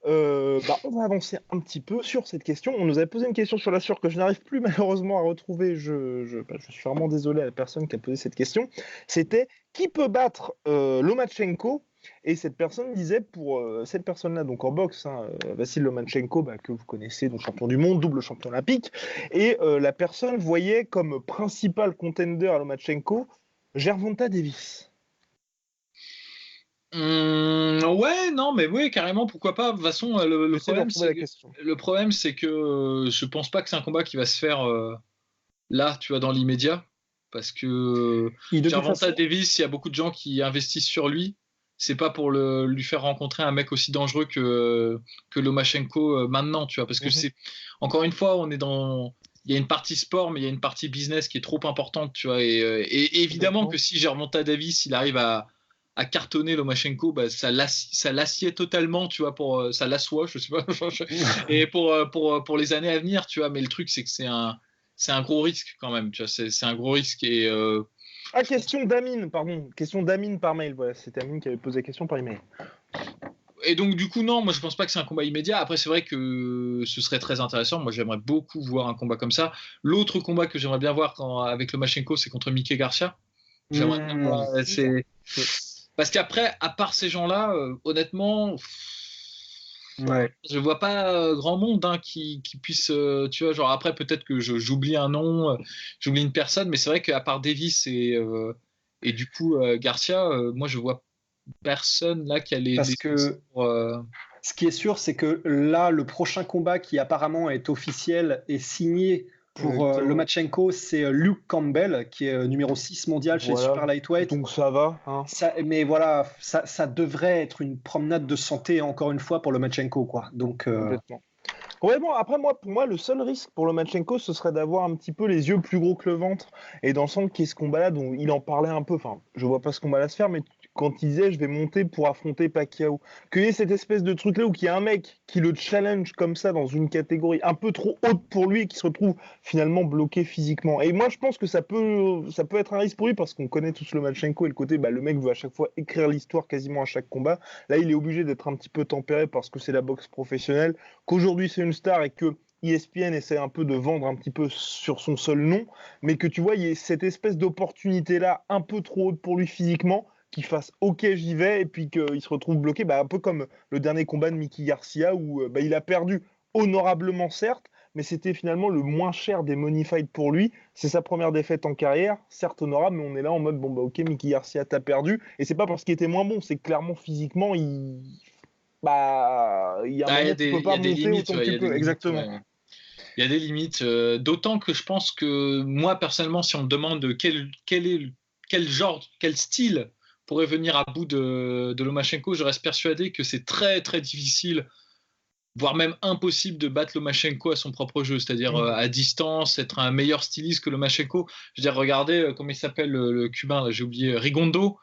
On va avancer un petit peu sur cette question. On nous avait posé une question sur la sueur que je n'arrive plus malheureusement à retrouver. Je suis vraiment désolé à la personne qui a posé cette question. C'était qui peut battre Lomachenko? Et cette personne disait, pour cette personne-là, donc en boxe, Vassil Lomachenko, que vous connaissez, donc champion du monde, double champion olympique, et la personne voyait comme principal contender à Lomachenko Gervonta Davis. Ouais, non, mais oui, carrément, pourquoi pas. De toute façon, le problème, c'est que je pense pas que c'est un combat qui va se faire là, tu vois, dans l'immédiat. Parce que Gervonta Davis, il y a beaucoup de gens qui investissent sur lui. C'est pas pour lui faire rencontrer un mec aussi dangereux que Lomachenko maintenant, tu vois. Parce que c'est, encore une fois, il y a une partie sport, mais il y a une partie business qui est trop importante, tu vois. Et évidemment que si Gervonta Davis, il arrive à cartonner Lomachenko, bah, ça l'assied totalement, tu vois, ça l'assoit, je sais pas, et pour les années à venir, tu vois. Mais le truc, c'est que c'est un gros risque quand même, tu vois. C'est un gros risque et question d'Amine, pardon. Question d'Amine par mail. Voilà, c'était Amine qui avait posé la question par email. Et donc, du coup, non, moi je pense pas que c'est un combat immédiat. Après, c'est vrai que ce serait très intéressant. Moi, j'aimerais beaucoup voir un combat comme ça. L'autre combat que j'aimerais bien voir avec Lomachenko, c'est contre Mickey Garcia. J'aimerais bien voir. Parce qu'après, à part ces gens-là, honnêtement, je vois pas grand monde qui puisse, tu vois, genre après peut-être que j'oublie un nom, j'oublie une personne, mais c'est vrai qu'à part Davis et du coup Garcia, moi je vois personne là qui a les. Parce que ce qui est sûr, c'est que là, le prochain combat qui apparemment est officiel et signé pour Lomachenko, c'est Luke Campbell, qui est numéro 6 mondial chez Super Lightweight. Donc ça va. Hein. Mais voilà, ça devrait être une promenade de santé, encore une fois, pour Lomachenko, quoi. Donc, complètement. Ouais, bon, après, pour moi, le seul risque pour Lomachenko, ce serait d'avoir un petit peu les yeux plus gros que le ventre. Et dans le sens qu'il y a ce combat-là, dont il en parlait un peu, enfin, je vois pas ce combat-là se faire, mais quand il disait je vais monter pour affronter Pacquiao, qu'il y ait cette espèce de truc-là où il y a un mec qui le challenge comme ça dans une catégorie un peu trop haute pour lui et qui se retrouve finalement bloqué physiquement. Et moi, je pense que ça peut être un risque pour lui parce qu'on connaît tous Lomachenko et le côté, le mec veut à chaque fois écrire l'histoire quasiment à chaque combat. Là, il est obligé d'être un petit peu tempéré parce que c'est la boxe professionnelle, qu'aujourd'hui c'est une star et que ESPN essaie un peu de vendre un petit peu sur son seul nom, mais que tu vois, il y a cette espèce d'opportunité-là un peu trop haute pour lui physiquement, qu'il fasse OK, j'y vais, et puis qu'il se retrouve bloqué, un peu comme le dernier combat de Mickey Garcia, où il a perdu honorablement, certes, mais c'était finalement le moins cher des money fights pour lui. C'est sa première défaite en carrière, certes honorable, mais on est là en mode, OK, Mickey Garcia, t'as perdu, et c'est pas parce qu'il était moins bon, c'est que clairement, physiquement, il y a un moment où tu peux pas monter limites, autant que tu peux. Exactement. Ouais. Il y a des limites, d'autant que je pense que moi, personnellement, si on me demande quel style pourrait venir à bout de Lomachenko, je reste persuadé que c'est très, très difficile, voire même impossible de battre Lomachenko à son propre jeu, c'est-à-dire à distance, être un meilleur styliste que Lomachenko. Je veux dire, regardez, comment il s'appelle le Cubain, là, j'ai oublié, Rigondo.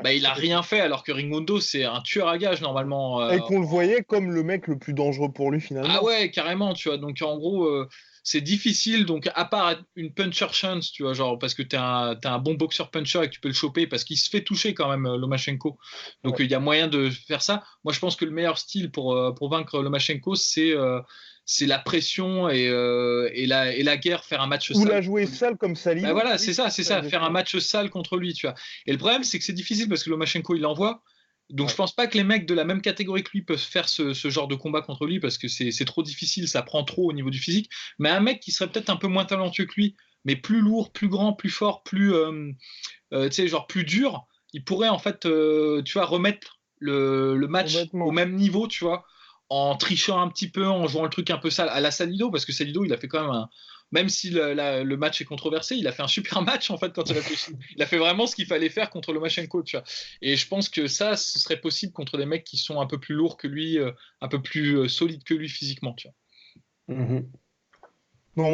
Il a rien fait, alors que Rigondo, c'est un tueur à gages normalement. Et qu'on le voyait comme le mec le plus dangereux pour lui finalement. Ah ouais, carrément, tu vois. Donc en gros, c'est difficile. Donc à part une puncher chance, tu vois, genre parce que t'es un bon boxeur puncher et que tu peux le choper parce qu'il se fait toucher quand même, Lomachenko. Donc il y a moyen de faire ça. Moi, je pense que le meilleur style pour vaincre Lomachenko, c'est la pression et la guerre, faire un match sale. Ou la jouer sale comme Salido. Voilà, c'est ça, faire un match sale contre lui, tu vois. Et le problème, c'est que c'est difficile parce que Lomachenko, il l'envoie. Donc je pense pas que les mecs de la même catégorie que lui peuvent faire ce genre de combat contre lui parce que c'est trop difficile, ça prend trop au niveau du physique. Mais un mec qui serait peut-être un peu moins talentueux que lui, mais plus lourd, plus grand, plus fort, plus plus dur, il pourrait en fait tu vois, remettre le match au même niveau, tu vois, en trichant un petit peu, en jouant le truc un peu sale à la Salido, parce que Salido, il a fait quand même même si le match est controversé, il a fait un super match en fait quand il a fait. Il a fait vraiment ce qu'il fallait faire contre Lomachenko, tu vois. Et je pense que ça, ce serait possible contre des mecs qui sont un peu plus lourds que lui, un peu plus solides que lui physiquement, tu vois. No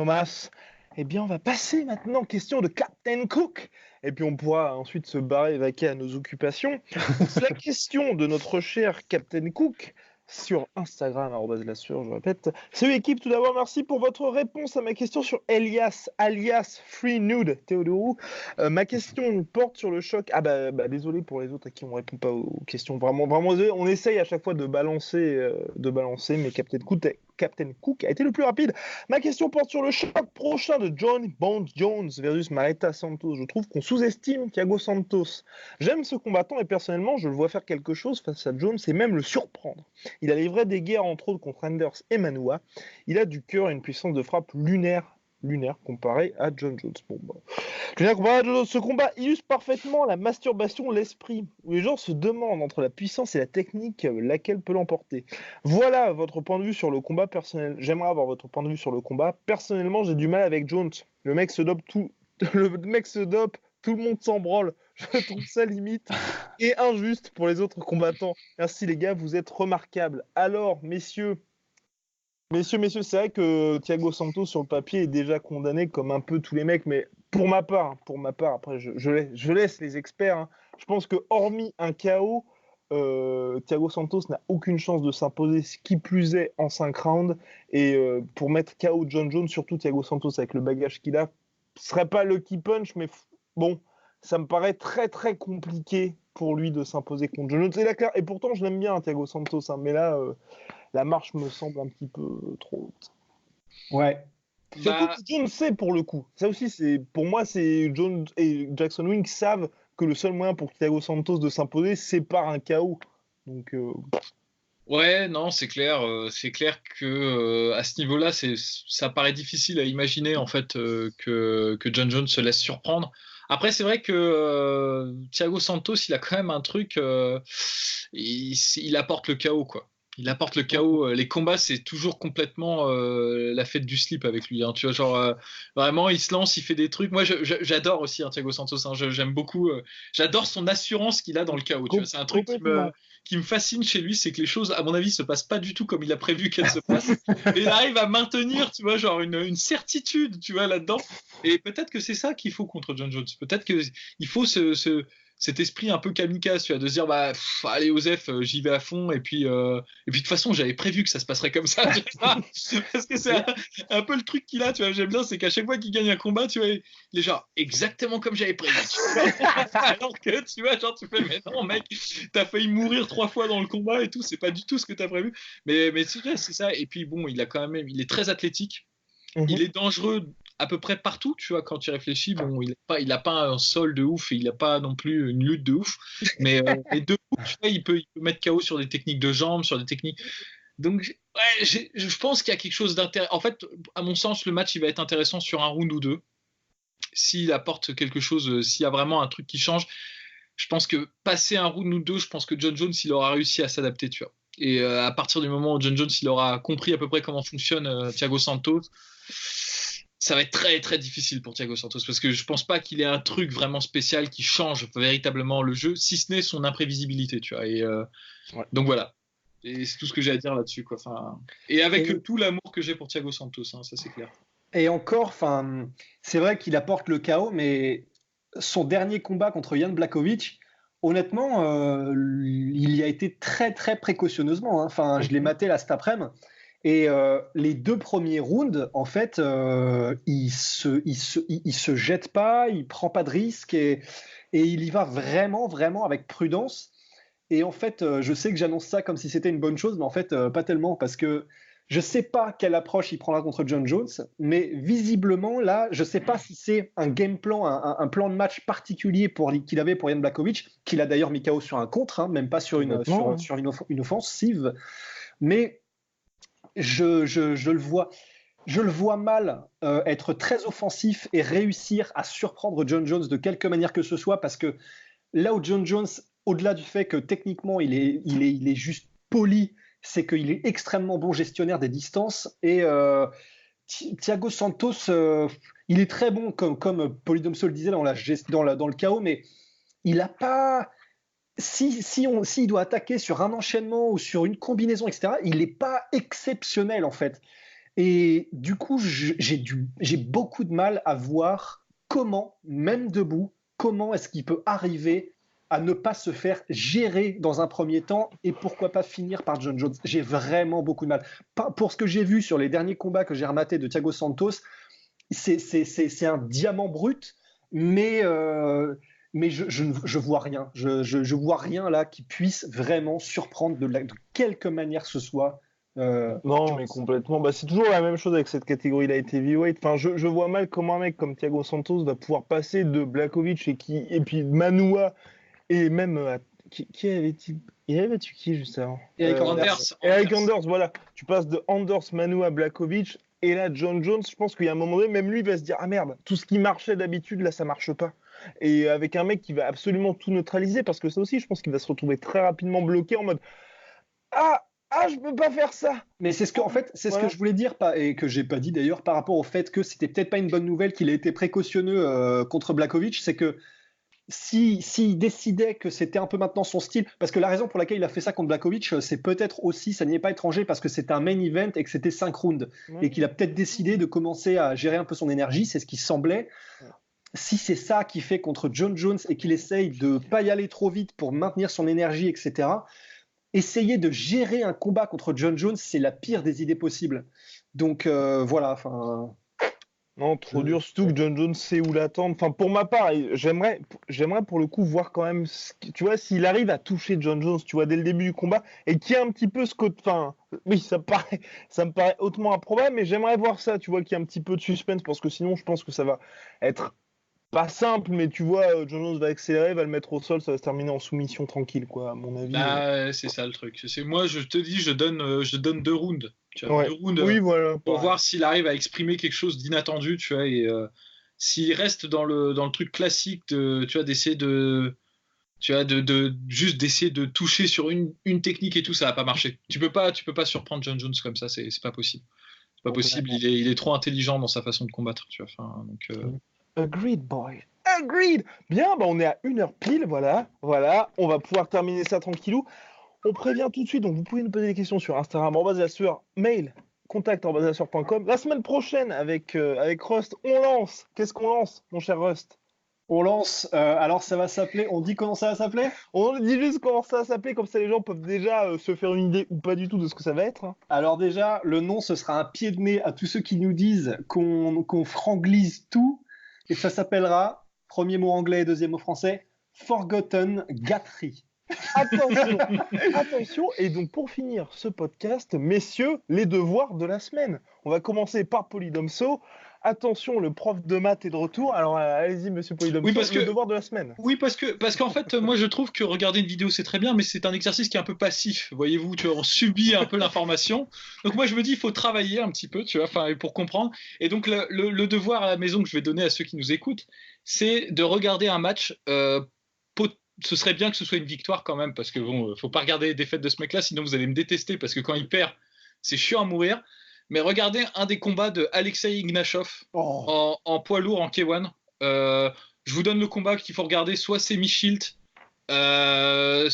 mas. Eh bien, on va passer maintenant aux questions de Captain Cook. Et puis, on pourra ensuite se barrer et vaquer à nos occupations. C'est la question de notre cher Captain Cook sur Instagram, @lassure, je répète. Salut équipe, tout d'abord, merci pour votre réponse à ma question sur Elias, alias Free Nude Théodorou. Ma question porte sur le choc. Désolé pour les autres à qui on ne répond pas aux questions. Vraiment désolé. On essaye à chaque fois de balancer, mais Captain Cook a été le plus rapide. Ma question porte sur le choc prochain de John Bones Jones versus Marita Santos. Je trouve qu'on sous-estime Thiago Santos. J'aime ce combattant et personnellement, je le vois faire quelque chose face à Jones et même le surprendre. Il a livré des guerres entre autres contre Anders et Manua. Il a du cœur et une puissance de frappe lunaire. lunaire comparé à John Jones. Bon, bah. Lunaire comparé à John Jones. Ce combat illustre parfaitement la masturbation, l'esprit, où les gens se demandent entre la puissance et la technique laquelle peut l'emporter. Voilà votre point de vue sur le combat personnel. J'aimerais avoir votre point de vue sur le combat. Personnellement, j'ai du mal avec Jones. Le mec se dope tout. Le mec se dope. Tout le monde s'en branle. Je trouve ça limite et injuste pour les autres combattants. Merci les gars, vous êtes remarquables. Alors, messieurs, c'est vrai que Thiago Santos sur le papier est déjà condamné comme un peu tous les mecs, mais pour ma part, après je laisse les experts. Hein. Je pense que hormis un KO, Thiago Santos n'a aucune chance de s'imposer, ce qui plus est en 5 rounds. Et pour mettre KO John Jones, surtout Thiago Santos avec le bagage qu'il a, ce serait pas Lucky Punch, mais bon. Ça me paraît très très compliqué pour lui de s'imposer contre John Jones. Et pourtant, je l'aime bien, Thiago Santos, hein, mais là, la marche me semble un petit peu trop haute. Ouais. Surtout que Jones sait pour le coup. Ça aussi, pour moi, c'est Jones et Jackson Wink savent que le seul moyen pour Thiago Santos de s'imposer, c'est par un KO. Donc. Ouais, non, c'est clair que à ce niveau-là, ça paraît difficile à imaginer en fait que John Jones se laisse surprendre. Après, c'est vrai que Thiago Santos, il a quand même un truc, il apporte le chaos, quoi. Il apporte le chaos. Les combats, c'est toujours complètement la fête du slip avec lui. Hein. Tu vois, genre, vraiment, il se lance, il fait des trucs. Moi, j'adore aussi hein, Thiago Santos. Hein. J'aime beaucoup. J'adore son assurance qu'il a dans le chaos. Tu vois, c'est un truc qui me fascine chez lui, c'est que les choses, à mon avis, se passent pas du tout comme il a prévu qu'elles se passent. Et il arrive à maintenir, tu vois, genre une certitude, tu vois, là-dedans. Et peut-être que c'est ça qu'il faut contre John Jones. Peut-être qu'il faut cet esprit un peu kamikaze, tu vois, de se dire bah allez Osef, j'y vais à fond et puis de toute façon j'avais prévu que ça se passerait comme ça, parce que c'est un peu le truc qu'il a, tu vois, j'aime bien, c'est qu'à chaque fois qu'il gagne un combat, tu vois, il est genre exactement comme j'avais prévu, alors que tu vois, genre tu fais mais non mec, t'as failli mourir 3 fois dans le combat et tout, c'est pas du tout ce que t'as prévu, mais c'est ça, et puis bon, il est très athlétique. Il est dangereux à peu près partout, tu vois, quand tu réfléchis. Bon, il a pas un sol de ouf et il a pas non plus une lutte de ouf, mais les deux coups, tu vois, il peut mettre KO sur des techniques de jambes, sur des techniques. Donc, ouais, je pense qu'il y a quelque chose d'intéressant. En fait, à mon sens, le match, il va être intéressant sur un round ou deux. S'il apporte quelque chose, s'il y a vraiment un truc qui change, je pense que passer un round ou deux, je pense que John Jones, il aura réussi à s'adapter, tu vois. Et à partir du moment où John Jones, il aura compris à peu près comment fonctionne Thiago Santos, ça va être très très difficile pour Thiago Santos parce que je pense pas qu'il ait un truc vraiment spécial qui change véritablement le jeu, si ce n'est son imprévisibilité, tu vois. Et donc voilà. Et c'est tout ce que j'ai à dire là-dessus, quoi. Enfin, et avec tout l'amour que j'ai pour Thiago Santos, hein, ça c'est clair. Et encore, enfin, c'est vrai qu'il apporte le chaos, mais son dernier combat contre Jan Blachowicz, honnêtement, il y a été très très précautionneusement. Hein. Enfin, je l'ai maté là cet après-midi. Et les 2 premiers rounds, en fait, il se jette pas, il prend pas de risque et il y va vraiment, vraiment avec prudence. Et en fait, je sais que j'annonce ça comme si c'était une bonne chose, mais en fait, pas tellement, parce que je sais pas quelle approche il prendra contre John Jones, mais visiblement, là, je sais pas si c'est un game plan, un plan de match particulier qu'il avait pour Jan Blachowicz, qu'il a d'ailleurs mis KO sur un contre, hein, même pas sur une offensive, mais je le vois mal être très offensif et réussir à surprendre John Jones de quelque manière que ce soit, parce que là où John Jones, au-delà du fait que techniquement il est juste poli, c'est qu'il est extrêmement bon gestionnaire des distances. Et Thiago Santos, il est très bon, comme Polydomso le disait dans le chaos, mais il n'a pas... S'il doit attaquer sur un enchaînement ou sur une combinaison, etc., il n'est pas exceptionnel en fait. Et du coup, j'ai beaucoup de mal à voir comment, même debout, comment est-ce qu'il peut arriver à ne pas se faire gérer dans un premier temps et pourquoi pas finir par John Jones. J'ai vraiment beaucoup de mal. Pour ce que j'ai vu sur les derniers combats que j'ai rematés de Thiago Santos, c'est un diamant brut, mais je vois rien. Je vois rien là qui puisse vraiment surprendre de quelque manière que ce soit. Non, mais complètement. Bah, c'est toujours la même chose avec cette catégorie light heavyweight. Enfin, je vois mal comment un mec comme Thiago Santos va pouvoir passer de Blachowicz et puis Manoua et même qui avait-il? Il avait battu qui juste avant? Eric Anders. Eric Anders, voilà. Tu passes de Anders, Manoua, Blachowicz Et là, John Jones, je pense qu'il y a un moment donné, même lui va se dire, ah merde, tout ce qui marchait d'habitude, là, ça marche pas. Et avec un mec qui va absolument tout neutraliser, parce que ça aussi, je pense qu'il va se retrouver très rapidement bloqué en mode, je peux pas faire ça. Mais c'est ce que, en fait, c'est ce que je voulais dire, et que j'ai pas dit d'ailleurs, par rapport au fait que c'était peut-être pas une bonne nouvelle qu'il ait été précautionneux contre Blachowicz, c'est que s'il décidait que c'était un peu maintenant son style, parce que la raison pour laquelle il a fait ça contre Blachowicz, c'est peut-être aussi, ça n'y est pas étranger, parce que c'était un main event et que c'était 5 rounds, et qu'il a peut-être décidé de commencer à gérer un peu son énergie, c'est ce qui semblait. Si c'est ça qui fait contre John Jones et qu'il essaye de pas y aller trop vite pour maintenir son énergie, etc., essayer de gérer un combat contre John Jones, c'est la pire des idées possibles. Donc voilà, enfin... Non, trop dur, surtout que John Jones sait où l'attendre. Enfin, pour ma part, j'aimerais pour le coup voir quand même, tu vois, s'il arrive à toucher John Jones, tu vois, dès le début du combat, et qu'il y a un petit peu ce côté, enfin, oui, ça me paraît hautement improbable, mais j'aimerais voir ça, tu vois, qu'il y a un petit peu de suspense, parce que sinon, je pense que ça va être pas simple, mais tu vois, John Jones va accélérer, va le mettre au sol, ça va se terminer en soumission tranquille, quoi, à mon avis. C'est ça le truc. Moi, je te dis, je donne 2 rounds. Tu vois, 2 rounds oui, voilà, pour voir s'il arrive à exprimer quelque chose d'inattendu, tu vois, et s'il reste dans le truc classique de, tu vois, d'essayer de, tu vois, juste d'essayer de toucher sur une technique et tout, ça va pas marcher. Tu peux pas surprendre John Jones comme ça, c'est pas possible. C'est pas possible. Il est trop intelligent dans sa façon de combattre, tu vois. Enfin, donc. Agreed, boy. Agreed. Bien, on est à 1h pile, voilà. On va pouvoir terminer ça tranquillou. On prévient tout de suite, donc vous pouvez nous poser des questions sur Instagram, @lasseur, mail, contact@lasseur.com. La semaine prochaine, avec Rust, on lance. Qu'est-ce qu'on lance, mon cher Rust? On lance, alors ça va s'appeler, on dit comment ça va s'appeler? On dit juste comment ça va s'appeler, comme ça les gens peuvent déjà se faire une idée ou pas du tout de ce que ça va être. Alors déjà, le nom, ce sera un pied de nez à tous ceux qui nous disent qu'on franglise tout, et ça s'appellera, premier mot anglais et deuxième mot français, Forgotten Gattery. Attention, et donc pour finir ce podcast, messieurs, les devoirs de la semaine. On va commencer par Polydomso. Attention, le prof de maths est de retour. Alors allez-y, monsieur Polydomso, oui, le devoir de la semaine. Oui, parce qu'en fait, moi je trouve que regarder une vidéo c'est très bien, mais c'est un exercice qui est un peu passif. Voyez-vous, tu vois, on subit un peu l'information. Donc moi je me dis, il faut travailler un petit peu, tu vois, enfin pour comprendre. Et donc le devoir à la maison que je vais donner à ceux qui nous écoutent, c'est de regarder un match. Ce serait bien que ce soit une victoire quand même, parce que bon, faut pas regarder les défaites de ce mec-là, sinon vous allez me détester, parce que quand il perd, c'est chiant à mourir. Mais regardez un des combats de Alexei Ignashov en poids lourd en K1. Je vous donne le combat qu'il faut regarder, soit c'est Michilt, soit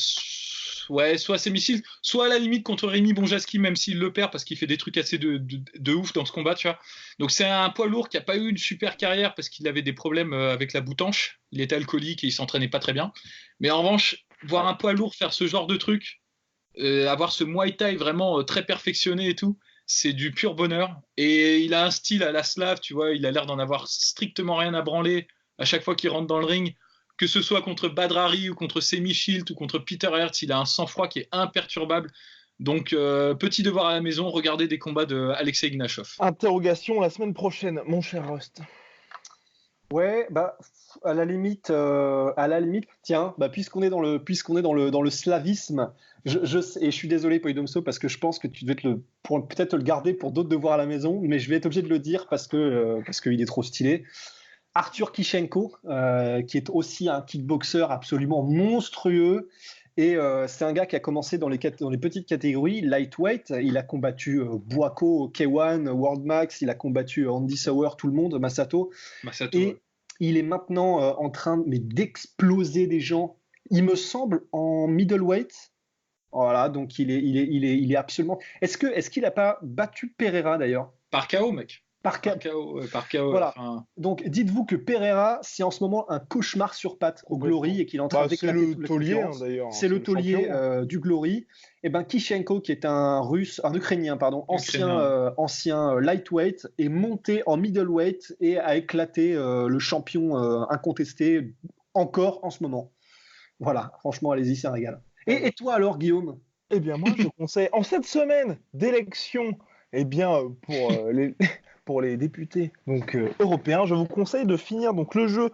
c'est Michilt, soit à la limite contre Rémi Bonjaski, même s'il le perd parce qu'il fait des trucs assez de ouf dans ce combat, tu vois. Donc c'est un poids lourd qui a pas eu une super carrière parce qu'il avait des problèmes avec la boutanche, il était alcoolique et il s'entraînait pas très bien. Mais en revanche, voir un poids lourd faire ce genre de truc, avoir ce Muay Thai vraiment très perfectionné et tout, c'est du pur bonheur. Et il a un style à la Slave, tu vois, il a l'air d'en avoir strictement rien à branler à chaque fois qu'il rentre dans le ring, que ce soit contre Badrari ou contre Semi Shield ou contre Peter Hertz, il a un sang-froid qui est imperturbable. Donc, petit devoir à la maison, regardez des combats de Alexei Ignashov. Interrogation la semaine prochaine, mon cher Rust. Ouais, à la limite, tiens, puisqu'on est dans le slavisme, et je suis désolé Polydomso parce que je pense que tu devais peut-être te le garder pour d'autres devoirs à la maison, mais je vais être obligé de le dire parce qu'il est trop stylé. Arthur Kishenko, qui est aussi un kickboxer absolument monstrueux. Et c'est un gars qui a commencé dans les petites catégories, lightweight. Il a combattu Boako, K1, World Max, il a combattu Andy Sauer, tout le monde, Masato. Et il est maintenant en train d'exploser des gens, il me semble, en middleweight. Voilà, donc il est absolument... Est-ce qu'il n'a pas battu Pereira d'ailleurs? Par KO, mec. Par KO. Voilà. Enfin... Donc, dites-vous que Pereira, c'est en ce moment un cauchemar sur pattes au Glory et qu'il est en train d'éclater toute la concurrence. C'est le taulier du Glory. Et Kishenko, qui est un Ukrainien, ancien lightweight, est monté en middleweight et a éclaté le champion incontesté encore en ce moment. Voilà, franchement, allez-y, c'est un régal. Et toi alors, Guillaume? Eh bien, moi, je conseille, en cette semaine d'élection eh bien, pour les députés donc, européens, je vous conseille de finir donc, le jeu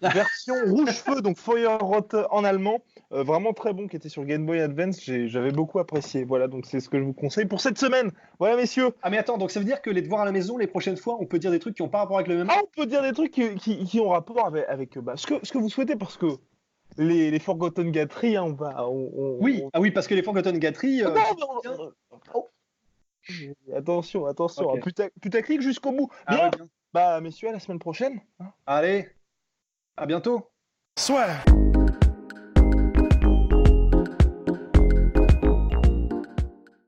version rouge-feu, donc Feuerrot en allemand. Vraiment très bon, qui était sur Game Boy Advance. J'avais beaucoup apprécié. Voilà, donc c'est ce que je vous conseille pour cette semaine. Voilà, messieurs. Ah mais attends, donc ça veut dire que les devoirs à la maison, les prochaines fois, on peut dire des trucs qui n'ont pas rapport avec le même. Ah, on peut dire des trucs qui ont rapport avec ce que vous souhaitez, parce que les Forgotten Gatry, hein, Oui, ah oui, parce que les Forgotten Gatry. Non, oh. Attention, Ok. hein, putaclic jusqu'au bout. Ah Bien. ouais, bien. Bah, messieurs, à la semaine prochaine. Hein. Allez, à bientôt. Soit.